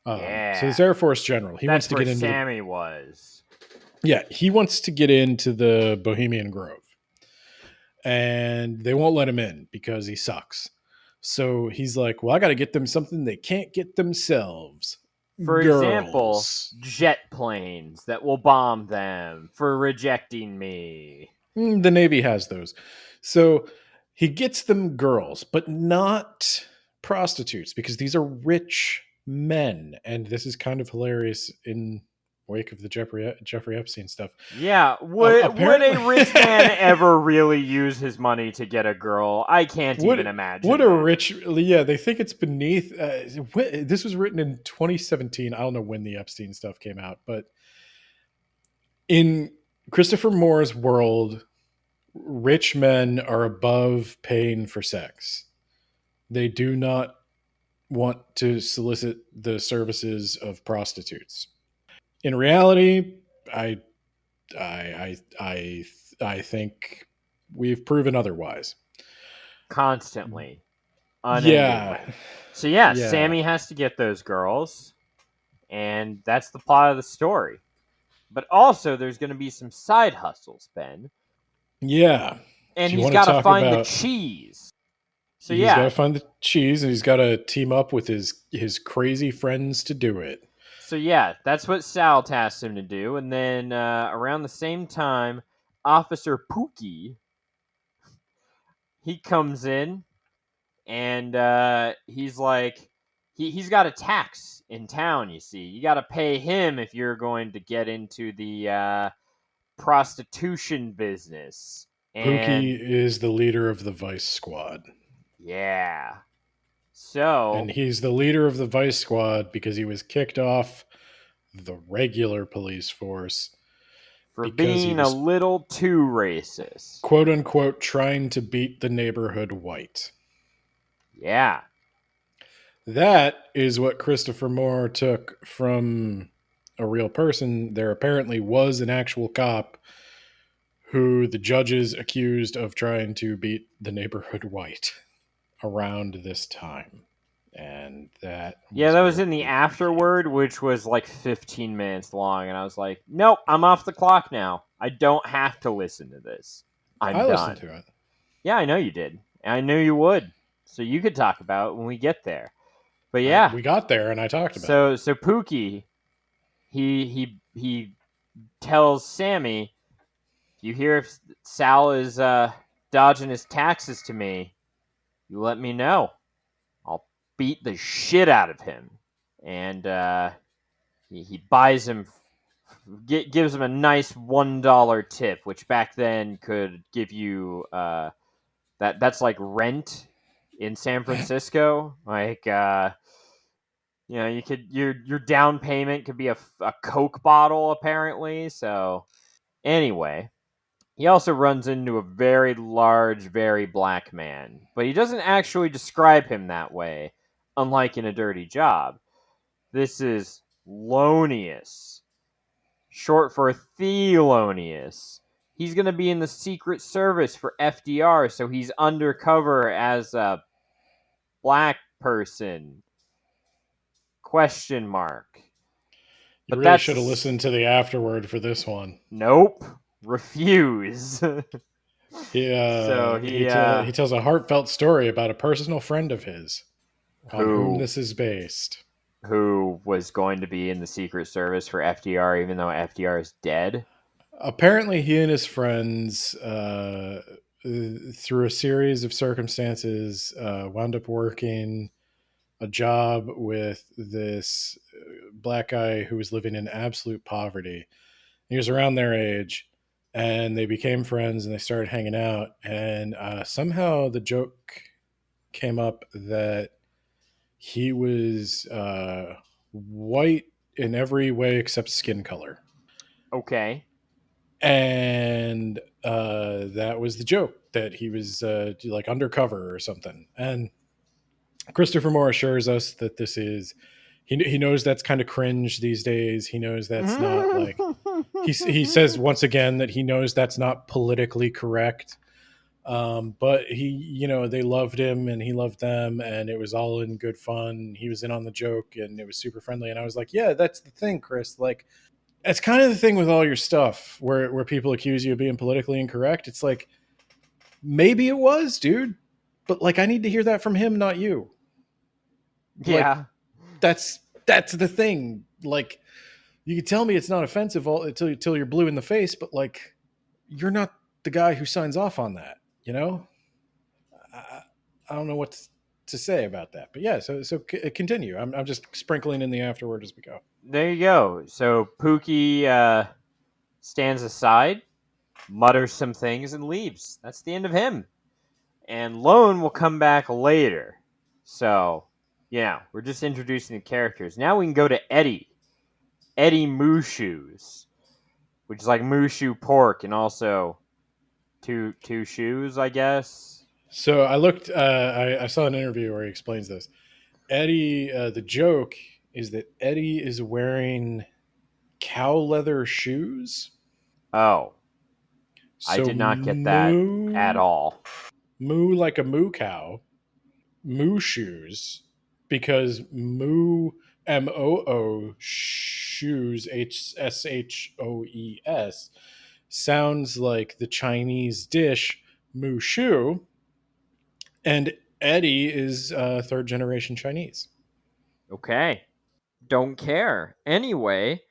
So this Air Force general, he wants to get into.
Sammy was.
Yeah, he wants to get into the Bohemian Grove, and they won't let him in because he sucks. So he's like, well, I got to get them something they can't get themselves.
For example, jet planes that will bomb them for rejecting me.
The Navy has those. So he gets them girls, but not prostitutes, because these are rich men. And this is kind of hilarious in wake of the Jeffrey Epstein stuff.
Yeah, would a rich man ever really use his money to get a girl? I can't even imagine.
They think it's beneath. This was written in 2017. I don't know when the Epstein stuff came out, but in Christopher Moore's world, rich men are above paying for sex. They do not want to solicit the services of prostitutes. In reality, I think we've proven otherwise.
Constantly.
Yeah.
So Sammy has to get those girls, and that's the plot of the story. But also, there's going to be some side hustles, Ben.
Yeah.
And he's got to find the cheese. So
he's got to find the cheese, and he's got to team up with his crazy friends to do it.
So that's what Sal tasked him to do. And then around the same time, Officer Pookie he comes in and he's like, he's got a tax in town. You see, you got to pay him if you're going to get into the prostitution business.
Pookie
And
is the leader of the Vice Squad.
yeah,
And
so
he's the leader of the Vice Squad because he was kicked off the regular police force
for
because he
being a
was
little too racist,
quote unquote trying to beat the neighborhood white.
yeah,
That is what Christopher Moore took from a real person. There apparently was an actual cop who the judges accused of trying to beat the neighborhood white around this time. And that
yeah.
was
That was
where
in the
Pookie came
afterword, which was like 15 minutes long, and I was like, nope, I'm off the clock now. I don't have to listen to this.
from.
I'm
I listened
done.
to it.
Yeah, I know you did. And I knew you would. So you could talk about it when we get there. But yeah,
We got there and I talked about it.
so Pookie, he tells Sammy, you hear if Sal is dodging his taxes to me, you let me know. I'll beat the shit out of him. And he buys him, gives him a nice $1 tip, which back then could give you that's like rent in San Francisco. Like you could your down payment could be a Coke bottle apparently. So anyway, he also runs into a very large, very black man, but he doesn't actually describe him that way, unlike in A Dirty Job. This is Lonius, short for Thelonious. He's going to be in the Secret Service for FDR, so he's undercover as a black person. Question mark.
You
But
really
that's
should have listened to the afterword for this one.
Nope. Refuse. So
He tells a heartfelt story about a personal friend of his on whom
who
this is based.
who was going to be in the Secret Service for FDR, even though FDR is dead.
Apparently, he and his friends, through a series of circumstances, wound up working a job with this black guy who was living in absolute poverty. He was around their age, and they became friends and they started hanging out. And somehow the joke came up that he was white in every way except skin color.
Okay.
And that was the joke, that he was like undercover or something. And Christopher Moore assures us that this is he knows that's kind of cringe these days. He knows that's not like he says once again that he knows that's not politically correct. But they loved him and he loved them, and it was all in good fun. He was in on the joke and it was super friendly. And I was like, yeah, that's the thing, Chris. Like, it's kind of the thing with all your stuff where people accuse you of being politically incorrect. It's like, maybe it was, dude, but like, I need to hear that from him, not you.
Yeah.
That's the thing. Like, you can tell me it's not offensive until you're blue in the face, but like, you're not the guy who signs off on that. I don't know what to say about that, but yeah. So continue. I'm just sprinkling in the afterword as we go.
There you go. So Pookie stands aside, mutters some things, and leaves. That's the end of him. And Lone will come back later. So, we're just introducing the characters. Now we can go to Eddie. Eddie Mooshoes, which is like Mooshu pork and also two shoes, I guess.
So I looked. I saw an interview where he explains this. Eddie. The joke is that Eddie is wearing cow leather shoes.
Oh, I
So
did not get that at all.
Moo like a moo cow. Moo shoes, because moo moo shoes HSHOES sounds like the Chinese dish moo shu, and Eddie is third generation Chinese.
Okay. Don't care. Anyway,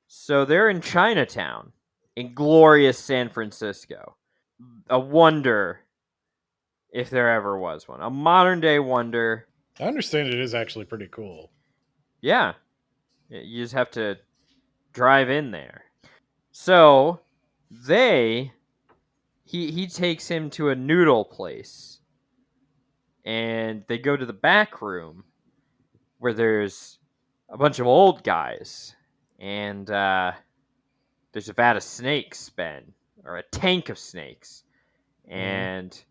so they're in Chinatown, in glorious San Francisco. A wonder
if there ever was one. A modern day wonder.
I understand it is actually pretty cool.
Yeah. You just have to drive in there. So he takes him to a noodle place, and they go to the back room where there's a bunch of old guys, and there's a vat of snakes, Ben, or a tank of snakes, and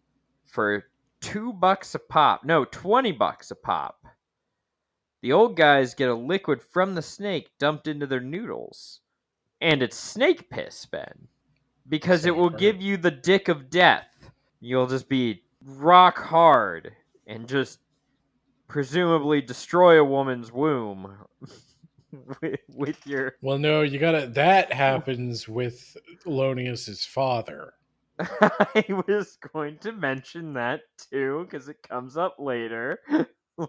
for $2 a pop, no, $20 a pop, the old guys get a liquid from the snake dumped into their noodles, and it's snake piss, Ben, because it will give you the dick of death. You'll just be rock hard and just presumably destroy a woman's womb with your.
Well, no, you gotta. That happens with Lonius's father.
I was going to mention that too because it comes up later.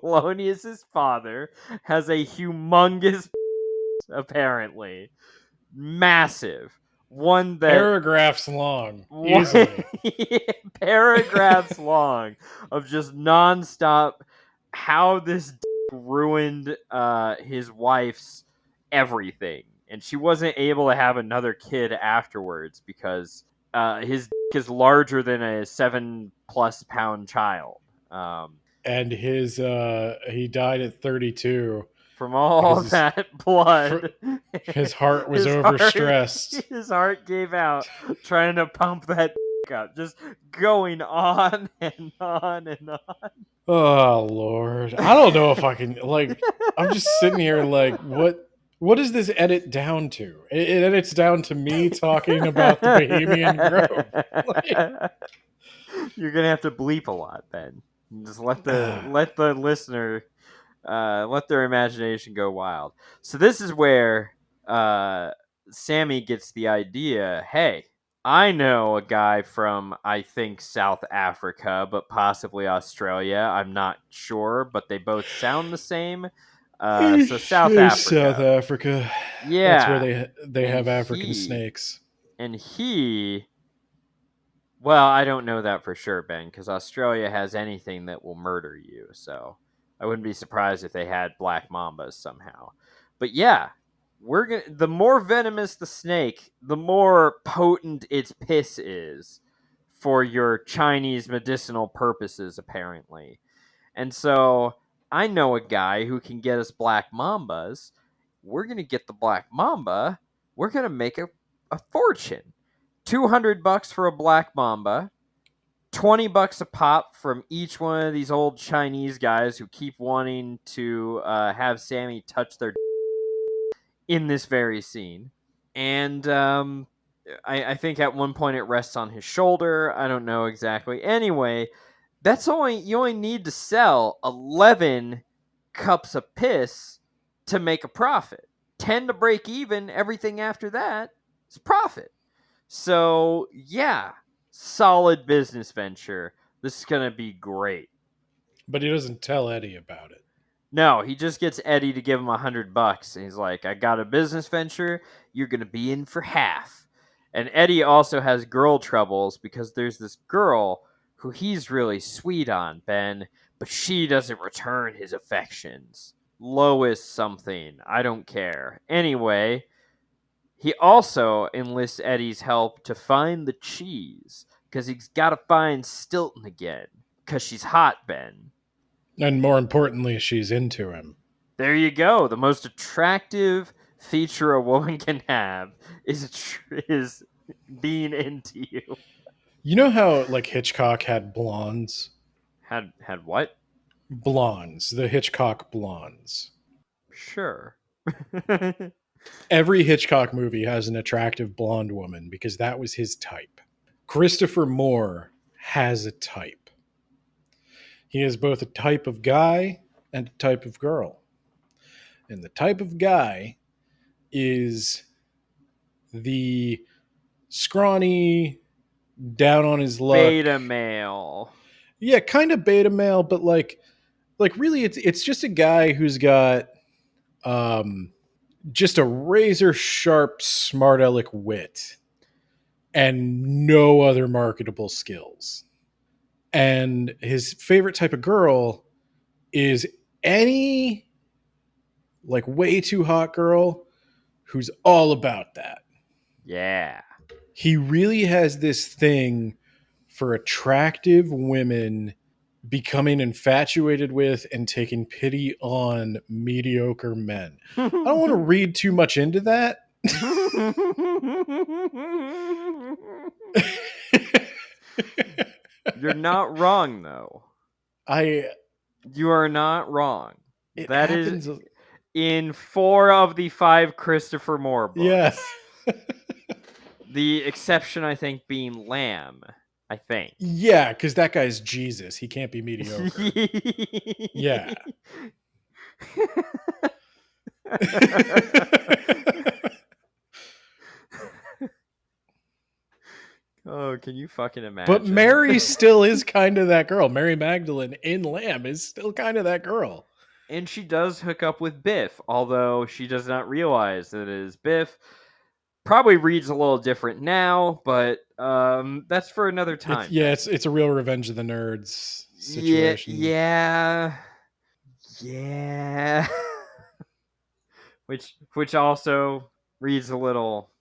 Lonius's father has a humongous, apparently massive one that
Paragraphs long, easily.
paragraphs long of just nonstop how this ruined his wife's everything, and she wasn't able to have another kid afterwards because his is larger than a 7+ pound child.
And his he died at 32
from all that blood.
His heart was overstressed.
His heart gave out trying to pump that up, just going on and on and on.
Oh Lord, I don't know if I can. Like, I'm just sitting here like, what does this edit down to? It edits down to me talking about the Bohemian Grove. Like,
you're gonna have to bleep a lot, Ben. Just let the listener let their imagination go wild. So this is where Sammy gets the idea. Hey, I know a guy from, I think, South Africa, but possibly Australia. I'm not sure, but they both sound the same. So South Africa.
South Africa.
Yeah.
That's where they have African snakes.
And well, I don't know that for sure, Ben, because Australia has anything that will murder you. So I wouldn't be surprised if they had black mambas somehow. But yeah, the more venomous the snake, the more potent its piss is for your Chinese medicinal purposes, apparently. And so I know a guy who can get us black mambas. We're going to get the black mamba. We're going to make a fortune. $200 for a black mamba. $20 a pop from each one of these old Chinese guys who keep wanting to have Sammy touch their in this very scene. And I think at one point it rests on his shoulder. I don't know exactly. Anyway, you only need to sell 11 cups of piss to make a profit. 10 to break even. Everything after that is profit. So yeah, solid business venture. This is going to be great.
But he doesn't tell Eddie about it.
No, he just gets Eddie to give him $100. And he's like, I got a business venture. You're going to be in for half. And Eddie also has girl troubles because there's this girl who he's really sweet on, Ben, but she doesn't return his affections. Lois something. I don't care. Anyway, he also enlists Eddie's help to find the cheese because he's got to find Stilton again because she's hot, Ben.
And more importantly, she's into him.
There you go. The most attractive feature a woman can have is being into you.
You know how like Hitchcock had blondes?
Had what?
Blondes. The Hitchcock blondes.
Sure.
Every Hitchcock movie has an attractive blonde woman because that was his type. Christopher Moore has a type. He is both a type of guy and a type of girl. And the type of guy is the scrawny, down on his luck
beta male.
Yeah, kind of beta male, but like really it's just a guy who's got just a razor sharp smart aleck wit and no other marketable skills. And his favorite type of girl is any like way too hot girl who's all about that.
Yeah.
He really has this thing for attractive women becoming infatuated with and taking pity on mediocre men. I don't want to read too much into that.
You're not wrong, though. You are not wrong. That
happens.
is in 4 of the 5 Christopher Moore books.
Yeah.
The exception, I think, being Lamb. I think.
Yeah, because that guy's Jesus. He can't be mediocre. Yeah.
Oh, can you fucking imagine?
But Mary still is kind of that girl. Mary Magdalene in Lamb is still kind of that girl.
And she does hook up with Biff, although she does not realize that it is Biff. Probably reads a little different now, but that's for another time.
It's a real Revenge of the Nerds situation.
Yeah. which also reads a little.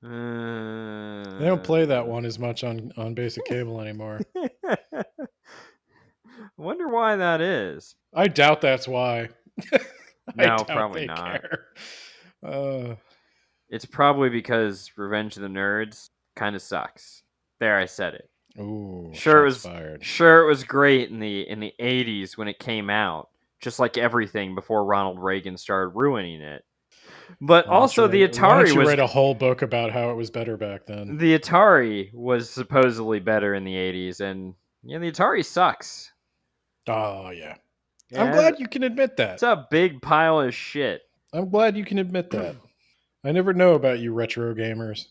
They don't play that one as much on basic cable anymore.
I wonder why that is.
I doubt that's why.
No, probably not. It's probably because Revenge of the Nerds kind of sucks. There, I said it.
Ooh,
sure
shots fired.
Sure, it was great in the 80s when it came out, just like everything before Ronald Reagan started ruining it. But also the Atari
why don't you write a whole book about how it was better back then?
The Atari was supposedly better in the 80s, and the Atari sucks.
Oh, yeah. I'm glad you can admit that.
It's a big pile of shit.
I'm glad you can admit that. I never know about you retro gamers.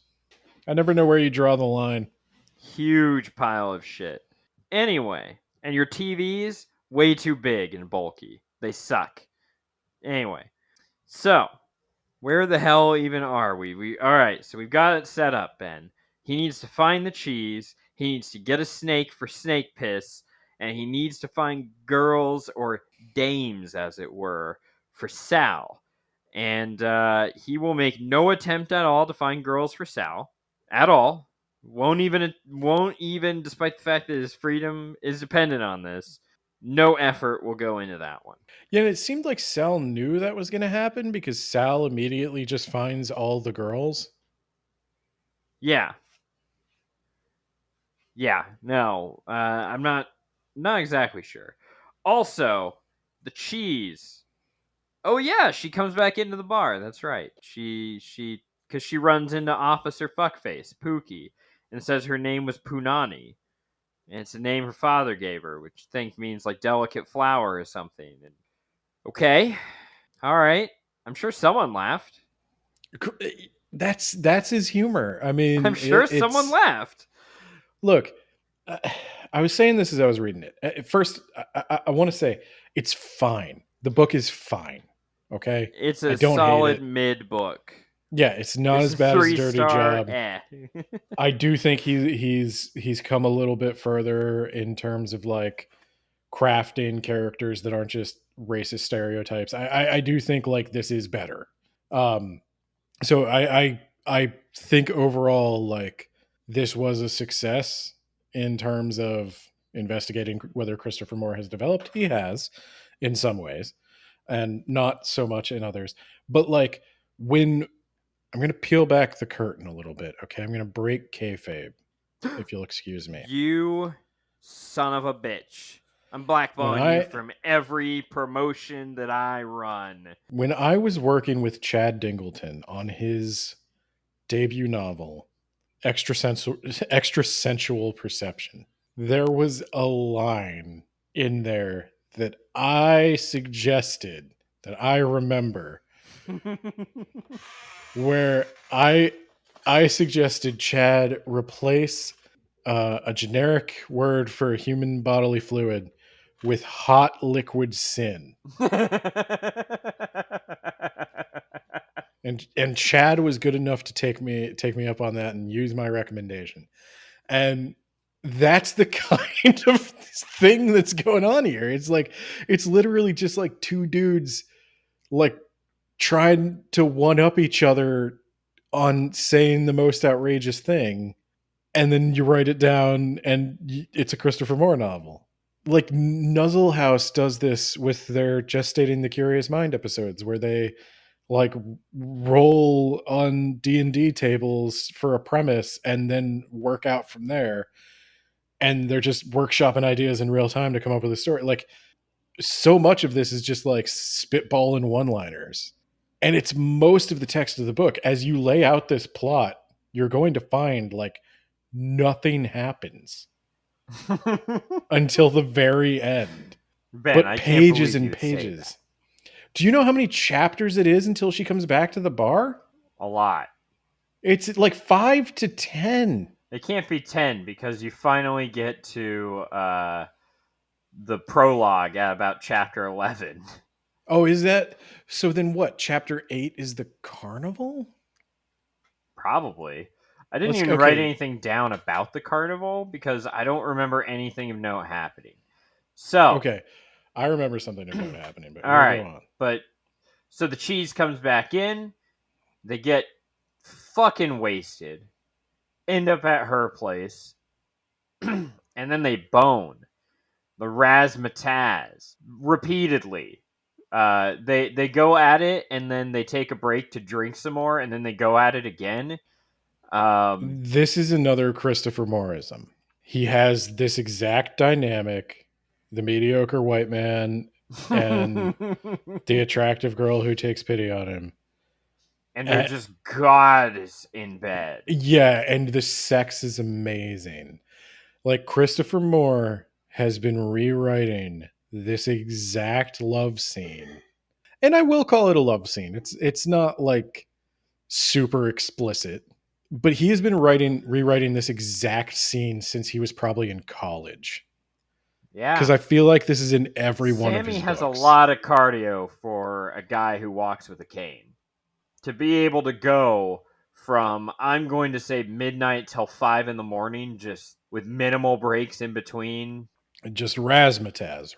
I never know where you draw the line.
Huge pile of shit. Anyway, and your TVs, way too big and bulky. They suck. Anyway, so where the hell even are we? All right, so we've got it set up, Ben. He needs to find the cheese. He needs to get a snake for snake piss. And he needs to find girls, or dames, as it were, for Sal. And he will make no attempt at all to find girls for Sal. At all. Won't even, despite the fact that his freedom is dependent on this, no effort will go into that one.
Yeah, and it seemed like Sal knew that was going to happen because Sal immediately just finds all the girls.
Yeah. Yeah, no, I'm not exactly sure. Also, the cheese. Oh yeah, she comes back into the bar. That's right. Because she runs into Officer Fuckface, Pookie, and says her name was Punani. And it's a name her father gave her, which I think means like delicate flower or something. And, okay. All right. I'm sure someone laughed.
That's his humor. I mean,
I'm sure someone laughed.
Look, I was saying this as I was reading it. At first, I want to say it's fine. The book is fine. Okay?
It's a solid mid book.
Yeah, it's not as bad as Dirty Job. I do think he's come a little bit further in terms of like crafting characters that aren't just racist stereotypes. I do think like this is better. So I think overall like this was a success in terms of investigating whether Christopher Moore has developed. He has in some ways and not so much in others. But like when I'm going to peel back the curtain a little bit. Okay. I'm going to break kayfabe, if you'll excuse me.
You son of a bitch. I'm blackballing you from every promotion that I run.
When I was working with Chad Dingleton on his debut novel, Extrasensual Perception, there was a line in there that I suggested, that I remember, where I suggested Chad replace a generic word for human bodily fluid with hot liquid sin. And Chad was good enough to take me up on that and use my recommendation. And that's the kind of thing that's going on here. It's like, it's literally just like two dudes like trying to one up each other on saying the most outrageous thing, and then you write it down and it's a Christopher Moore novel. Like Nuzzle House does this with their Gestating the Curious Mind episodes, where they like roll on D&D tables for a premise and then work out from there, and they're just workshopping ideas in real time to come up with a story. Like, so much of this is just like spitballing one-liners, and it's most of the text of the book. As you lay out this plot, you're going to find like nothing happens until the very end.
Ben,
But
I
pages
can't
and
believe you say
pages.
that.
Do you know how many chapters it is until she comes back to the bar?
A lot.
It's like 5 to 10.
It can't be 10 because you finally get to the prologue at about chapter 11.
Oh, is that? So then what? Chapter 8 is the carnival?
Probably. I didn't
Let's-
even write
okay.
anything down about the carnival because I don't remember anything of note happening. So,
Okay. I remember something about happening, but
all
we'll
right.
go on.
But so the cheese comes back in. They get fucking wasted. End up at her place. And then they bone. The razzmatazz repeatedly. They go at it and then they take a break to drink some more and then they go at it again.
This is another Christopher Mooreism. He has this exact dynamic: the mediocre white man and the attractive girl who takes pity on him.
and they're just gods in bed.
Yeah, and the sex is amazing. Like, Christopher Moore has been rewriting this exact love scene. And I will call it a love scene. It's not like super explicit, but he has been rewriting this exact scene since he was probably in college.
Yeah.
Because I feel like this is in every one of his
Sammy has
books.
a lot of cardio for a guy who walks with a cane. To be able to go from, I'm going to say, midnight till 5 in the morning, just with minimal breaks in between.
Just razzmatazz.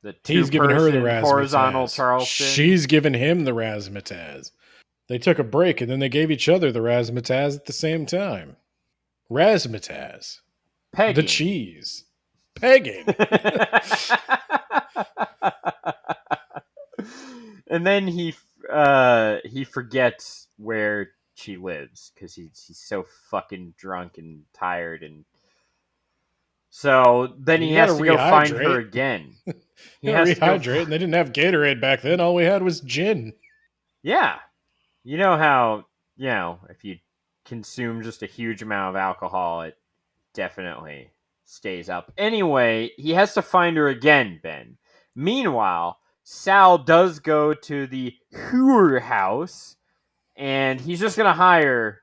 The
He's giving her the
two-person horizontal
razzmatazz.
Charleston.
She's giving him the razzmatazz. They took a break and then they gave each other the razzmatazz at the same time. Razzmatazz.
pegging.
The cheese. Pegging.
And then he forgets where she lives because he's so fucking drunk and tired, and so then he has to go find her again. He has to go
rehydrate, and they didn't have Gatorade back then. All we had was gin.
Yeah, you know how, if you consume just a huge amount of alcohol, it definitely stays up. Anyway, he has to find her again, Ben. Meanwhile, Sal does go to the Hooer house, and he's just going to hire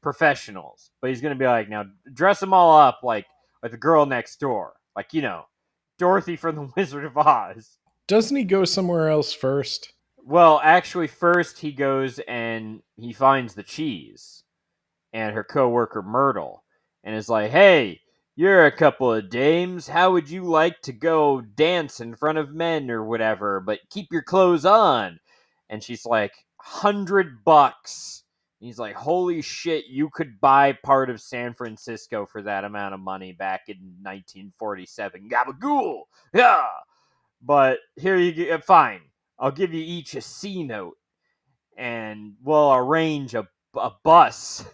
professionals. But he's going to be like, now, dress them all up like the girl next door. Like, Dorothy from The Wizard of Oz.
Doesn't he go somewhere else first?
Well, actually, first he goes and he finds the cheese and her coworker Myrtle, and is like, hey, you're a couple of dames. How would you like to go dance in front of men or whatever, but keep your clothes on? And she's like, $100. He's like, holy shit, you could buy part of San Francisco for that amount of money back in 1947. Gabagool! Yeah! But here you go. Fine. I'll give you each a C note, and we'll arrange a bus,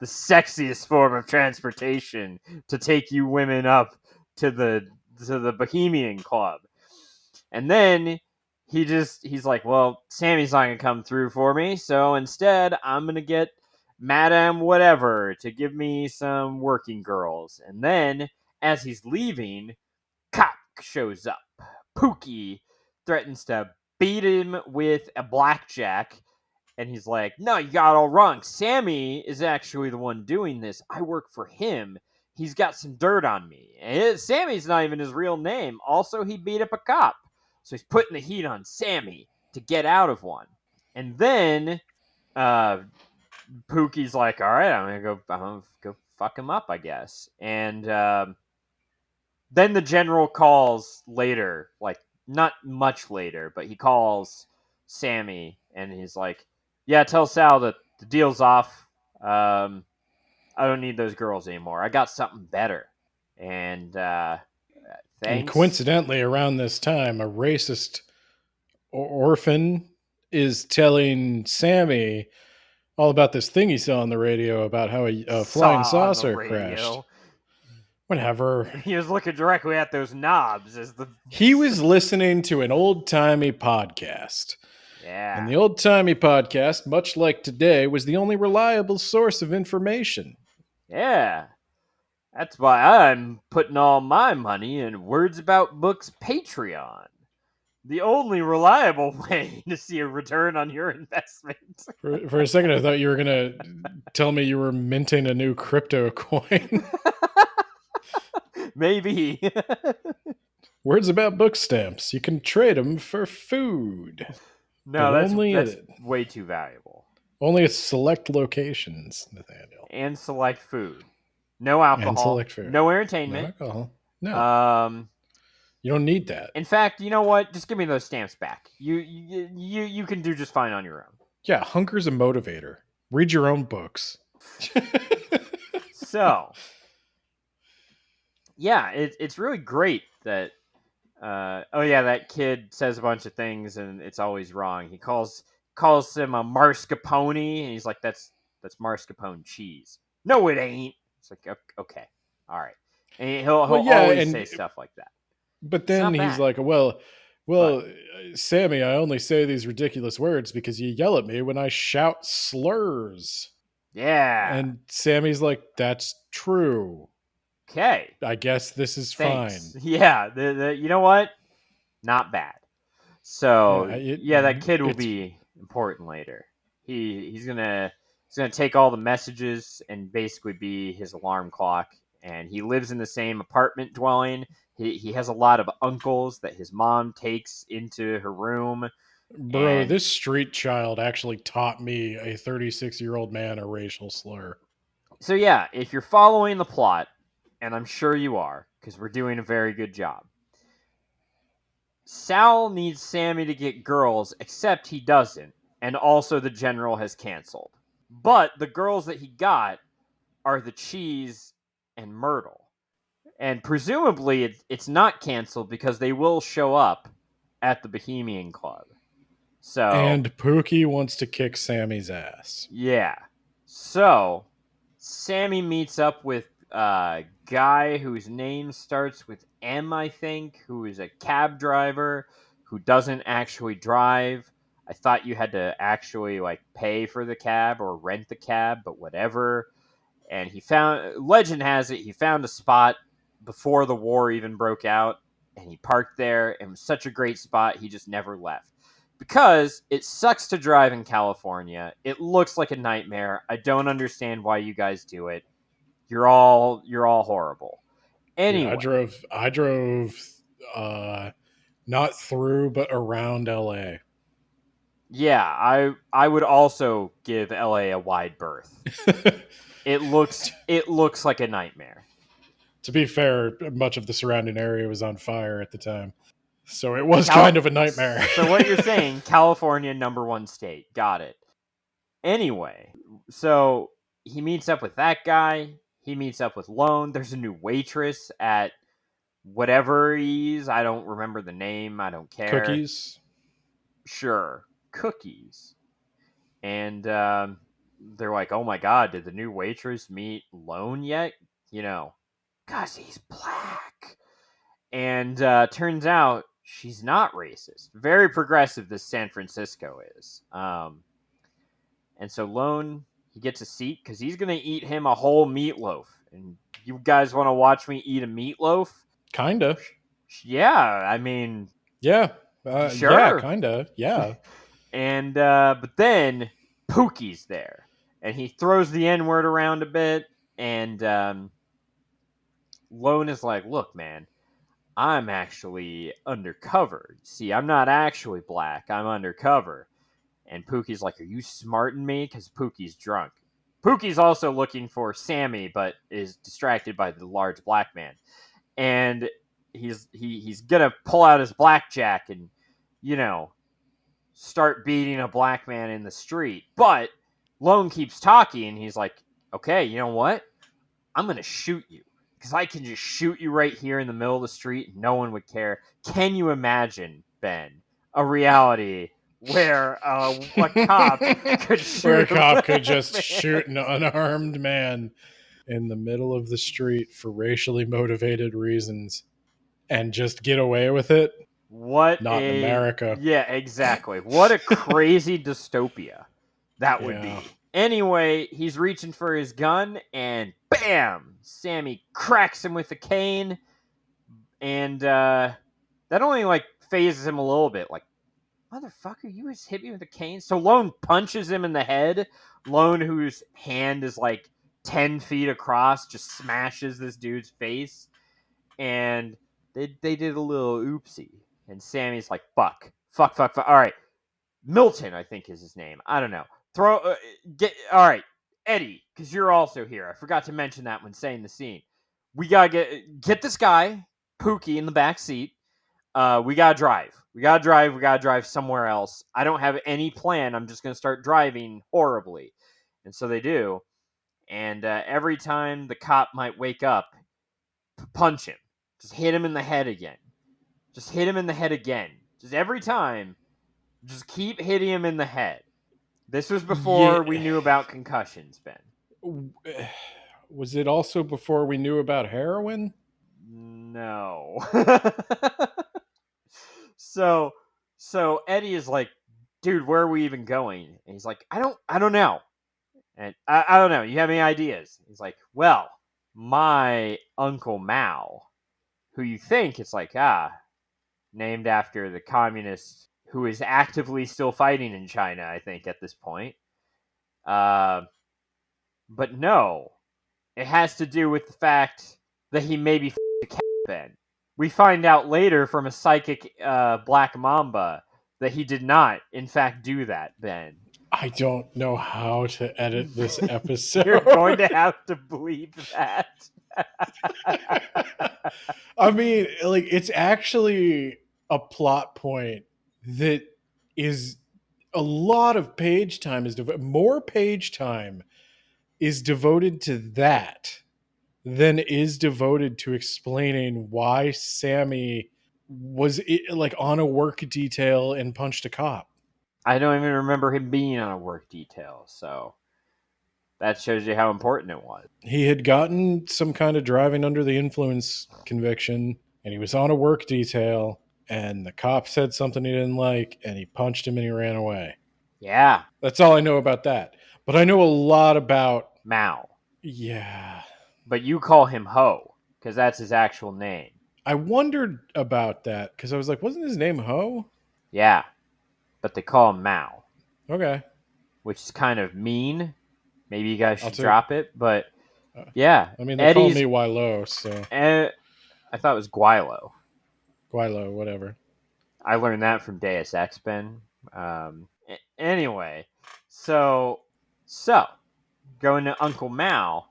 the sexiest form of transportation, to take you women up to the Bohemian Club. And then he's like, well, Sammy's not gonna come through for me, so instead I'm gonna get Madame Whatever to give me some working girls. And then as he's leaving, cop shows up. Pookie threatens to beat him with a blackjack. And he's like, no, you got it all wrong. Sammy is actually the one doing this. I work for him. He's got some dirt on me. And Sammy's not even his real name. Also, he beat up a cop. So he's putting the heat on Sammy to get out of one. And then Pookie's like, all right, I'm gonna go fuck him up, I guess. And then the general calls later, like not much later, but he calls Sammy and he's like, "Yeah, tell Sal that the deal's off. I don't need those girls anymore. I got something better." And
And
thanks.
coincidentally, around this time, a racist orphan is telling Sammy all about this thing he saw on the radio about how a flying
Saw on the
saucer
radio.
crashed. Whatever.
He was looking directly at those knobs as the
He was listening to an old-timey podcast.
Yeah.
And the old-timey podcast, much like today, was the only reliable source of information.
Yeah. That's why I'm putting all my money in Words About Books Patreon. The only reliable way to see a return on your investment.
For a second, I thought you were going to tell me you were minting a new crypto coin.
Maybe.
Words About Book stamps. You can trade them for food.
No,
But
that's
only
way too valuable.
Only at select locations, Nathaniel.
And select food. No alcohol.
And select food.
No entertainment.
No alcohol. No. You don't need that.
In fact, you know what? Just give me those stamps back. You can do just fine on your own.
Yeah, hunger's a motivator. Read your own books.
So, yeah, it's really great that that kid says a bunch of things and it's always wrong. He calls him a mascarpone and he's like, that's mascarpone cheese. No, it ain't. It's like, okay, all right. And he'll always say stuff like that.
But then he's like, well, Sammy, I only say these ridiculous words because you yell at me when I shout slurs.
Yeah.
And Sammy's like, that's true.
Okay.
I guess this is fine.
Yeah. You know what? Not bad. So that kid will be important later. He's gonna take all the messages and basically be his alarm clock. And he lives in the same apartment dwelling. He has a lot of uncles that his mom takes into her room.
Bro, this street child actually taught me, a 36-year-old man, a racial slur.
So yeah, if you're following the plot, and I'm sure you are, because we're doing a very good job, Sal needs Sammy to get girls, except he doesn't. And also the general has canceled. But the girls that he got are the Cheese and Myrtle. And presumably it's not canceled because they will show up at the Bohemian Club. So
and Pookie wants to kick Sammy's ass.
Yeah. So Sammy meets up with a guy whose name starts with M, I think, who is a cab driver who doesn't actually drive. I thought you had to actually pay for the cab or rent the cab, but whatever. And legend has it, he found a spot before the war even broke out, and he parked there. It was such a great spot, he just never left. Because it sucks to drive in California. It looks like a nightmare. I don't understand why you guys do it. You're all horrible. Anyway,
yeah, I drove not through but around LA.
Yeah, I would also give LA a wide berth. It looks like a nightmare.
To be fair, much of the surrounding area was on fire at the time. So it was kind of a nightmare.
So what you're saying, California, #1 state. Got it. Anyway, so he meets up with that guy. He meets up with Lone. There's a new waitress at whatever he's. I don't remember the name. I don't care.
Cookies?
Sure. Cookies. And they're like, oh my god, did the new waitress meet Lone yet? Because he's black. And turns out she's not racist. Very progressive, this San Francisco is. And so Lone, he gets a seat because he's going to eat him a whole meatloaf. And you guys want to watch me eat a meatloaf?
Kinda.
Yeah, I mean...
Yeah.
Sure.
Yeah, kinda. Yeah.
And, but then Pookie's there. And he throws the N-word around a bit. And Lone is like, look, man, I'm actually undercover. See, I'm not actually black. I'm undercover. And Pookie's like, are you smarting me? Because Pookie's drunk. Pookie's also looking for Sammy, but is distracted by the large black man. And he's gonna pull out his blackjack and, start beating a black man in the street. But Lone keeps talking, and he's like, okay, you know what? I'm gonna shoot you. Because I can just shoot you right here in the middle of the street and no one would care. Can you imagine, Ben, a reality where a cop could shoot
where a cop
a
could just
man?
shoot an unarmed man in the middle of the street for racially motivated reasons and just get away with it?
What
Not in America.
Yeah, exactly. What a crazy dystopia that would be. Anyway, he's reaching for his gun, and bam! Sammy cracks him with a cane, and that only phases him a little bit. Like, motherfucker, you just hit me with a cane. So Lone punches him in the head. Lone, whose hand is 10 feet across, just smashes this dude's face, and they did a little oopsie. And Sammy's like, fuck. All right, Milton, I think is his name. I don't know. All right, Eddie, because you're also here. I forgot to mention that when saying the scene. We gotta get this guy, Pookie, in the back seat. We gotta drive. We gotta drive somewhere else. I don't have any plan. I'm just gonna start driving horribly. And so they do. And every time the cop might wake up, punch him. Just hit him in the head again. Just every time. Just keep hitting him in the head. This was before we knew about concussions, Ben.
Was it also before we knew about heroin?
No. So Eddie is like, dude, where are we even going? And he's like, I don't know. And I don't know. You have any ideas? He's like, well, my Uncle Mao, who you think it's named after the communist who is actively still fighting in China, I think, at this point. But no. It has to do with the fact that he maybe the cat Ben. We find out later from a psychic Black Mamba that he did not, in fact, do that, Ben.
I don't know how to edit this episode.
You're going to have to bleep that.
I mean, it's actually a plot point that is a lot of page time more page time is devoted to that than is devoted to explaining why Sammy was on a work detail and punched a cop.
I don't even remember him being on a work detail, so that shows you how important it was.
He had gotten some kind of driving under the influence conviction, and he was on a work detail, and the cop said something he didn't like, and he punched him and he ran away.
Yeah.
That's all I know about that. But I know a lot about
Mao.
Yeah.
But you call him Ho, because that's his actual name.
I wondered about that, because I was like, wasn't his name Ho?
Yeah. But they call him Mao.
Okay.
Which is kind of mean. Maybe you guys should drop it, but yeah.
I mean, they call me Wilo, so.
I thought it was Guilo.
Guilo, whatever.
I learned that from Deus Ex, Ben. Anyway, so going to Uncle Mao,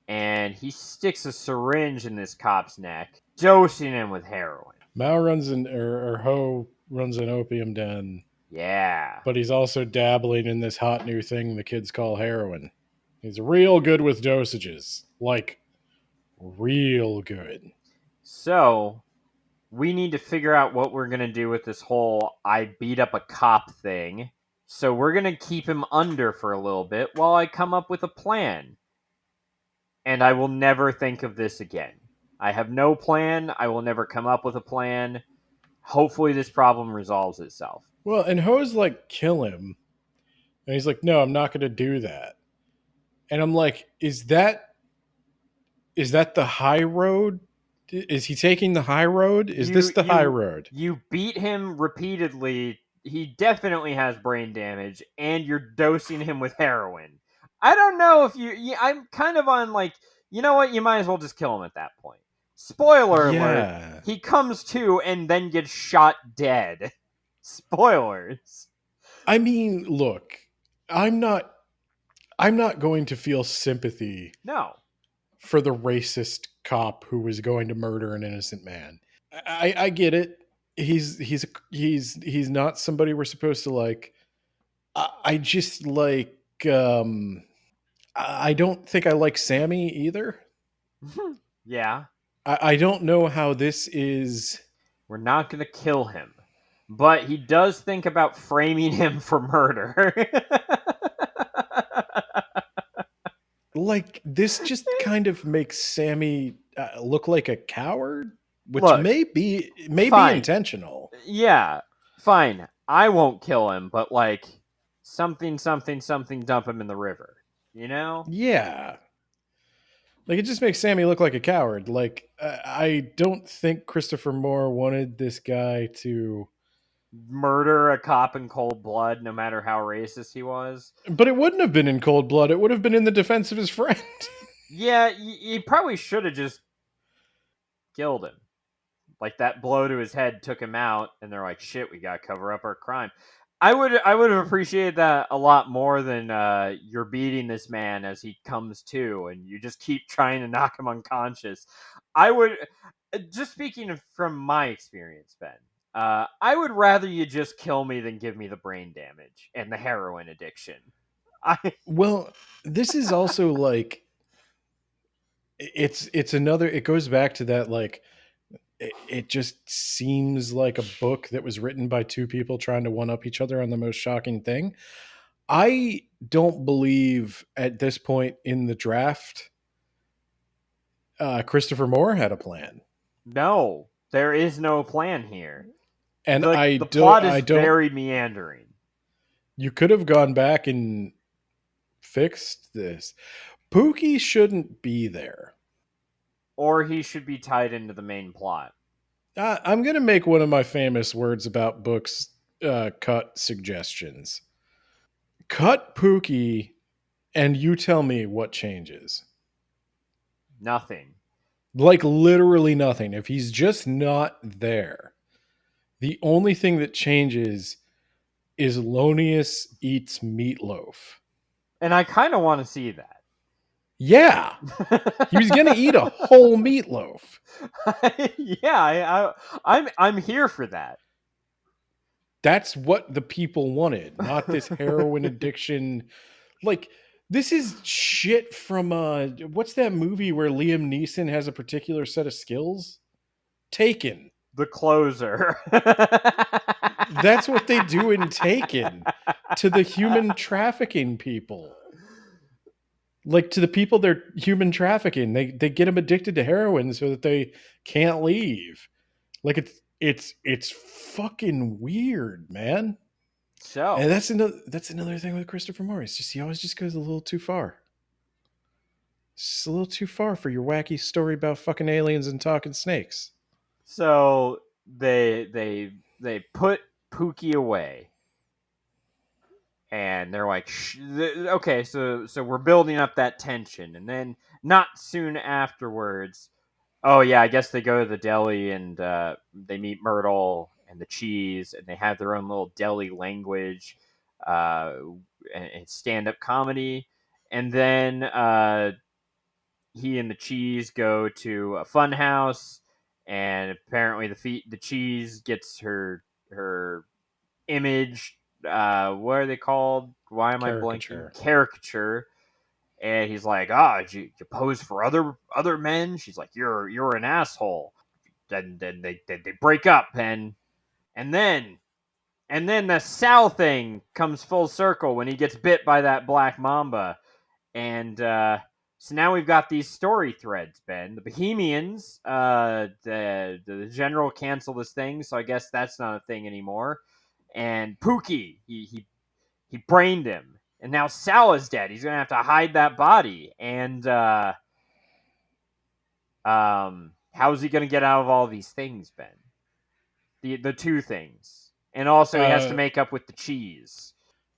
and he sticks a syringe in this cop's neck, dosing him with heroin.
Mao runs Ho runs an opium den.
Yeah.
But he's also dabbling in this hot new thing the kids call heroin. He's real good with dosages. Real good.
So, we need to figure out what we're going to do with this whole I beat up a cop thing. So we're going to keep him under for a little bit while I come up with a plan. And I will never think of this again. I have no plan. I will never come up with a plan. Hopefully this problem resolves itself.
Well, and Ho's kill him. And he's like, no, I'm not going to do that. And I'm like, is that the high road? Is he taking the high road? Is this the high road?
You beat him repeatedly. He definitely has brain damage, and you're dosing him with heroin. I don't know if I'm kind of on you know what? You might as well just kill him at that point. Spoiler alert. He comes to and then gets shot dead. Spoilers.
I mean, look, I'm not I'm not going to feel sympathy
No.
for the racist cop who was going to murder an innocent man. I get it. He's not somebody we're supposed to like. I just like I don't think I like Sammy either.
Yeah.
I don't know how this is.
We're not going to kill him. But he does think about framing him for murder.
Like, this just kind of makes Sammy look like a coward, which
Look,
may be
fine.
intentional.
Yeah, fine. I won't kill him, but like something, dump him in the river. You know?
Yeah. Like, it just makes Sammy look like a coward. Like, I don't think Christopher Moore wanted this guy to.
Murder a cop in cold blood, no matter how racist he was.
But it wouldn't have been in cold blood. It would have been in the defense of his friend.
Yeah, he probably should have just killed him. Like that blow to his head took him out, and they're like, "Shit, we gotta cover up our crime." I would have appreciated that a lot more than you're beating this man as he comes to, and you just keep trying to knock him unconscious. I would, just speaking from my experience, Ben. I would rather you just kill me than give me the brain damage and the heroin addiction.
Well, this is also like it's another. It goes back to that like it just seems like a book that was written by two people trying to one up each other on the most shocking thing. I don't believe at this point in the draft, Christopher Moore had a plan.
No, there is no plan here.
And
the plot is very meandering.
You could have gone back and fixed this. Pookie shouldn't be there.
Or he should be tied into the main plot.
I'm going to make one of my famous words about books cut suggestions. Cut Pookie and you tell me what changes.
Nothing.
Like literally nothing. If he's just not there, the only thing that changes is Lonius eats meatloaf.
And I kind of want to see that.
Yeah. He was going to eat a whole meatloaf.
Yeah, I'm here for that.
That's what the people wanted, not this heroin addiction. Like, this is shit from what's that movie where Liam Neeson has a particular set of skills? Taken.
The Closer.
That's what they do in Taken to the human trafficking people. Like, to the people they're human trafficking, they get them addicted to heroin so that they can't leave. Like, it's fucking weird, man.
So,
and that's another thing with Christopher Moore. It's just he always just goes a little too far. It's a little too far for your wacky story about fucking aliens and talking snakes.
So they put Pookie away. And they're like, okay, so we're building up that tension. And then not soon afterwards, oh yeah, I guess they go to the deli and they meet Myrtle and the cheese, and they have their own little deli language and stand-up comedy. And then he and the cheese go to a fun house, and apparently the cheese gets her image. What are they called? Why am I blanking? Caricature. And he's like, did you pose for other men? She's like, you're an asshole. Then they break up, and then the Sal thing comes full circle when he gets bit by that black mamba, and so now we've got these story threads, Ben. The Bohemians, the general canceled this thing, so I guess that's not a thing anymore. And Pookie, he brained him, and now Sal is dead. He's gonna have to hide that body, and how's he gonna get out of all these things, Ben? The two things, and also he has to make up with the cheese.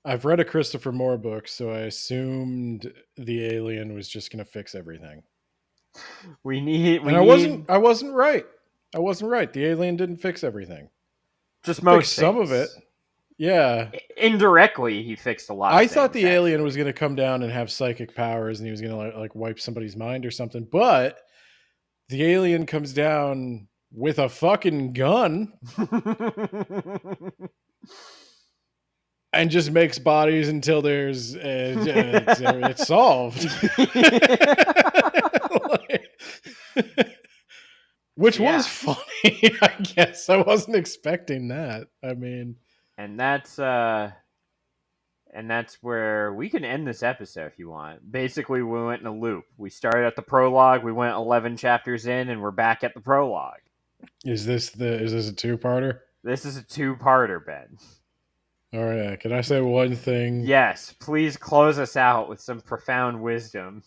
I've read a Christopher Moore book, so I assumed the alien was just gonna fix everything. I wasn't right. The alien didn't fix everything.
Just most
some of it. Yeah.
Indirectly, he fixed a lot of
I
things.
thought the alien
actually.
was going to come down and have psychic powers and he was going to like wipe somebody's mind or something. But the alien comes down with a fucking gun and just makes bodies until there's it's solved. Which was funny, I guess. I wasn't expecting that. I mean,
and that's where we can end this episode if you want. Basically, we went in a loop. We started at the prologue, we went 11 chapters in, and we're back at the prologue.
Is this a two-parter?
This is a two-parter, Ben.
All right. Can I say one thing?
Yes, please close us out with some profound wisdom.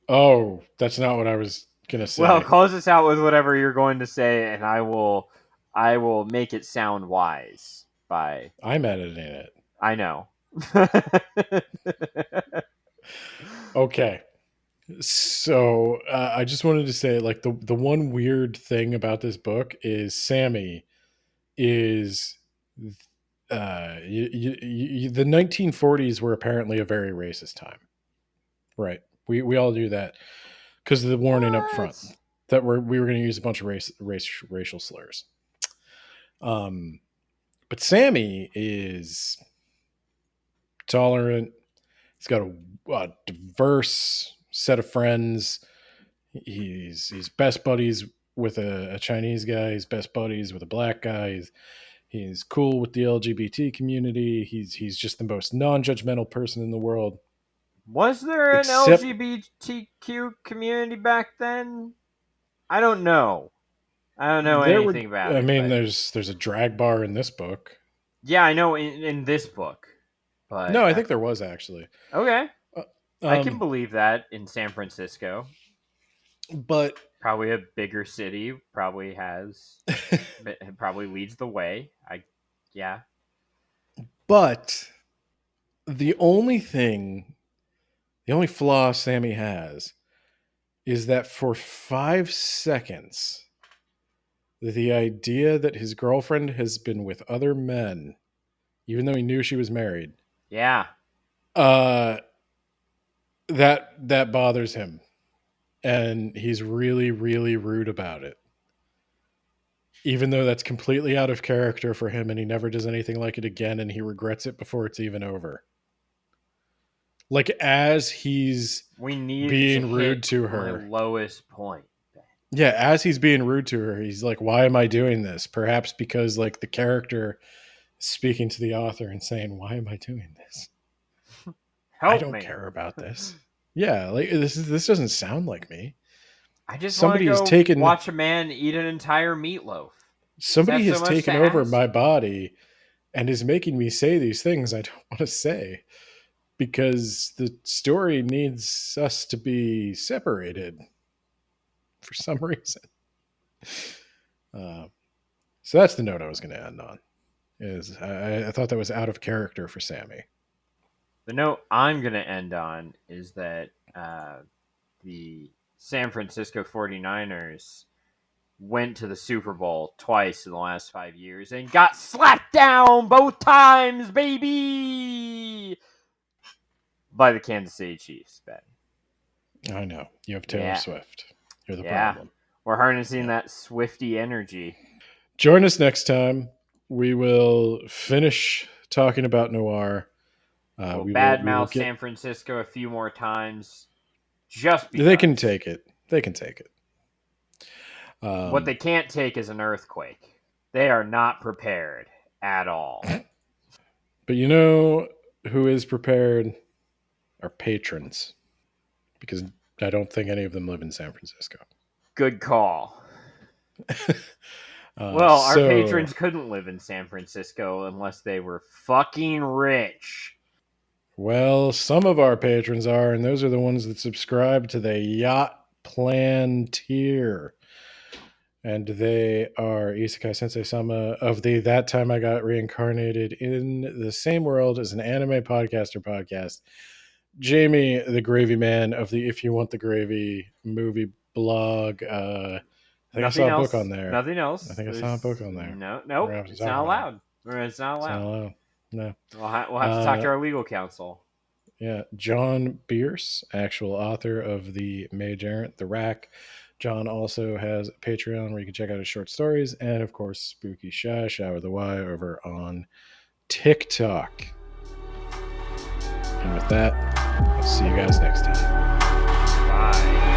Oh, that's not what I was gonna say.
Well, close us out with whatever you're going to say, and I will make it sound wise.
I'm editing it.
I know.
Okay. So I just wanted to say, like, the one weird thing about this book is Sammy is the 1940s were apparently a very racist time, right? We all knew that because of the warning up front that we were going to use a bunch of racial slurs. But Sammy is tolerant. He's got a diverse set of friends. He's best buddies with a Chinese guy. He's best buddies with a black guy. He's cool with the LGBT community. He's just the most non-judgmental person in the world.
Was there an LGBTQ community back then? I don't know. I don't know anything about it.
I mean, there's a drag bar in this book.
Yeah, I know in this book. But
no, I think there was actually.
Okay. I can believe that in San Francisco.
But
probably a bigger city, probably leads the way. Yeah.
But the only flaw Sammy has is that for 5 seconds, the idea that his girlfriend has been with other men, even though he knew she was married.
Yeah.
That bothers him. And he's really, really rude about it. Even though that's completely out of character for him and he never does anything like it again and he regrets it before it's even over. Like, as he's being rude to her.
My lowest point.
Yeah, as he's being rude to her, he's like, why am I doing this? Perhaps because, like, the character is speaking to the author and saying, why am I doing this? I don't care about this. Yeah, like, this doesn't sound like me.
I just want to go watch a man eat an entire meatloaf.
Somebody has taken over my body and is making me say these things I don't want to say because the story needs us to be separated for some reason. So that's the note I was going to end on. I thought that was out of character for Sammy.
The note I'm going to end on is that the San Francisco 49ers went to the Super Bowl twice in the last 5 years and got slapped down both times, baby, by the Kansas City Chiefs, Ben.
I know. You have Taylor Swift. You're the problem.
We're harnessing that Swifty energy.
Join us next time. We will finish talking about Noir.
We'll badmouth San Francisco a few more times. Just because.
They can take it.
What they can't take is an earthquake. They are not prepared at all.
But you know who is prepared? Our patrons. Because I don't think any of them live in San Francisco.
Good call. Our patrons couldn't live in San Francisco unless they were fucking rich.
Well, some of our patrons are, and those are the ones that subscribe to the Yacht Plan tier. And they are Isekai Sensei Sama of the That Time I Got Reincarnated in the Same World as an Anime Podcaster podcast. Jamie, the Gravy Man of the If You Want the Gravy movie blog. I think I saw a book on there.
Nothing else.
I think I saw a book on there.
No, it's not allowed. Or it's not
It's not
allowed.
allowed. No.
We'll have to talk to our legal counsel.
Yeah, John Bierce, actual author of the Mage Errant, The Rack. John also has a Patreon where you can check out his short stories, and of course, Spooky Shy, Shower the Y, over on TikTok. And with that, I'll see you guys next time.
Bye.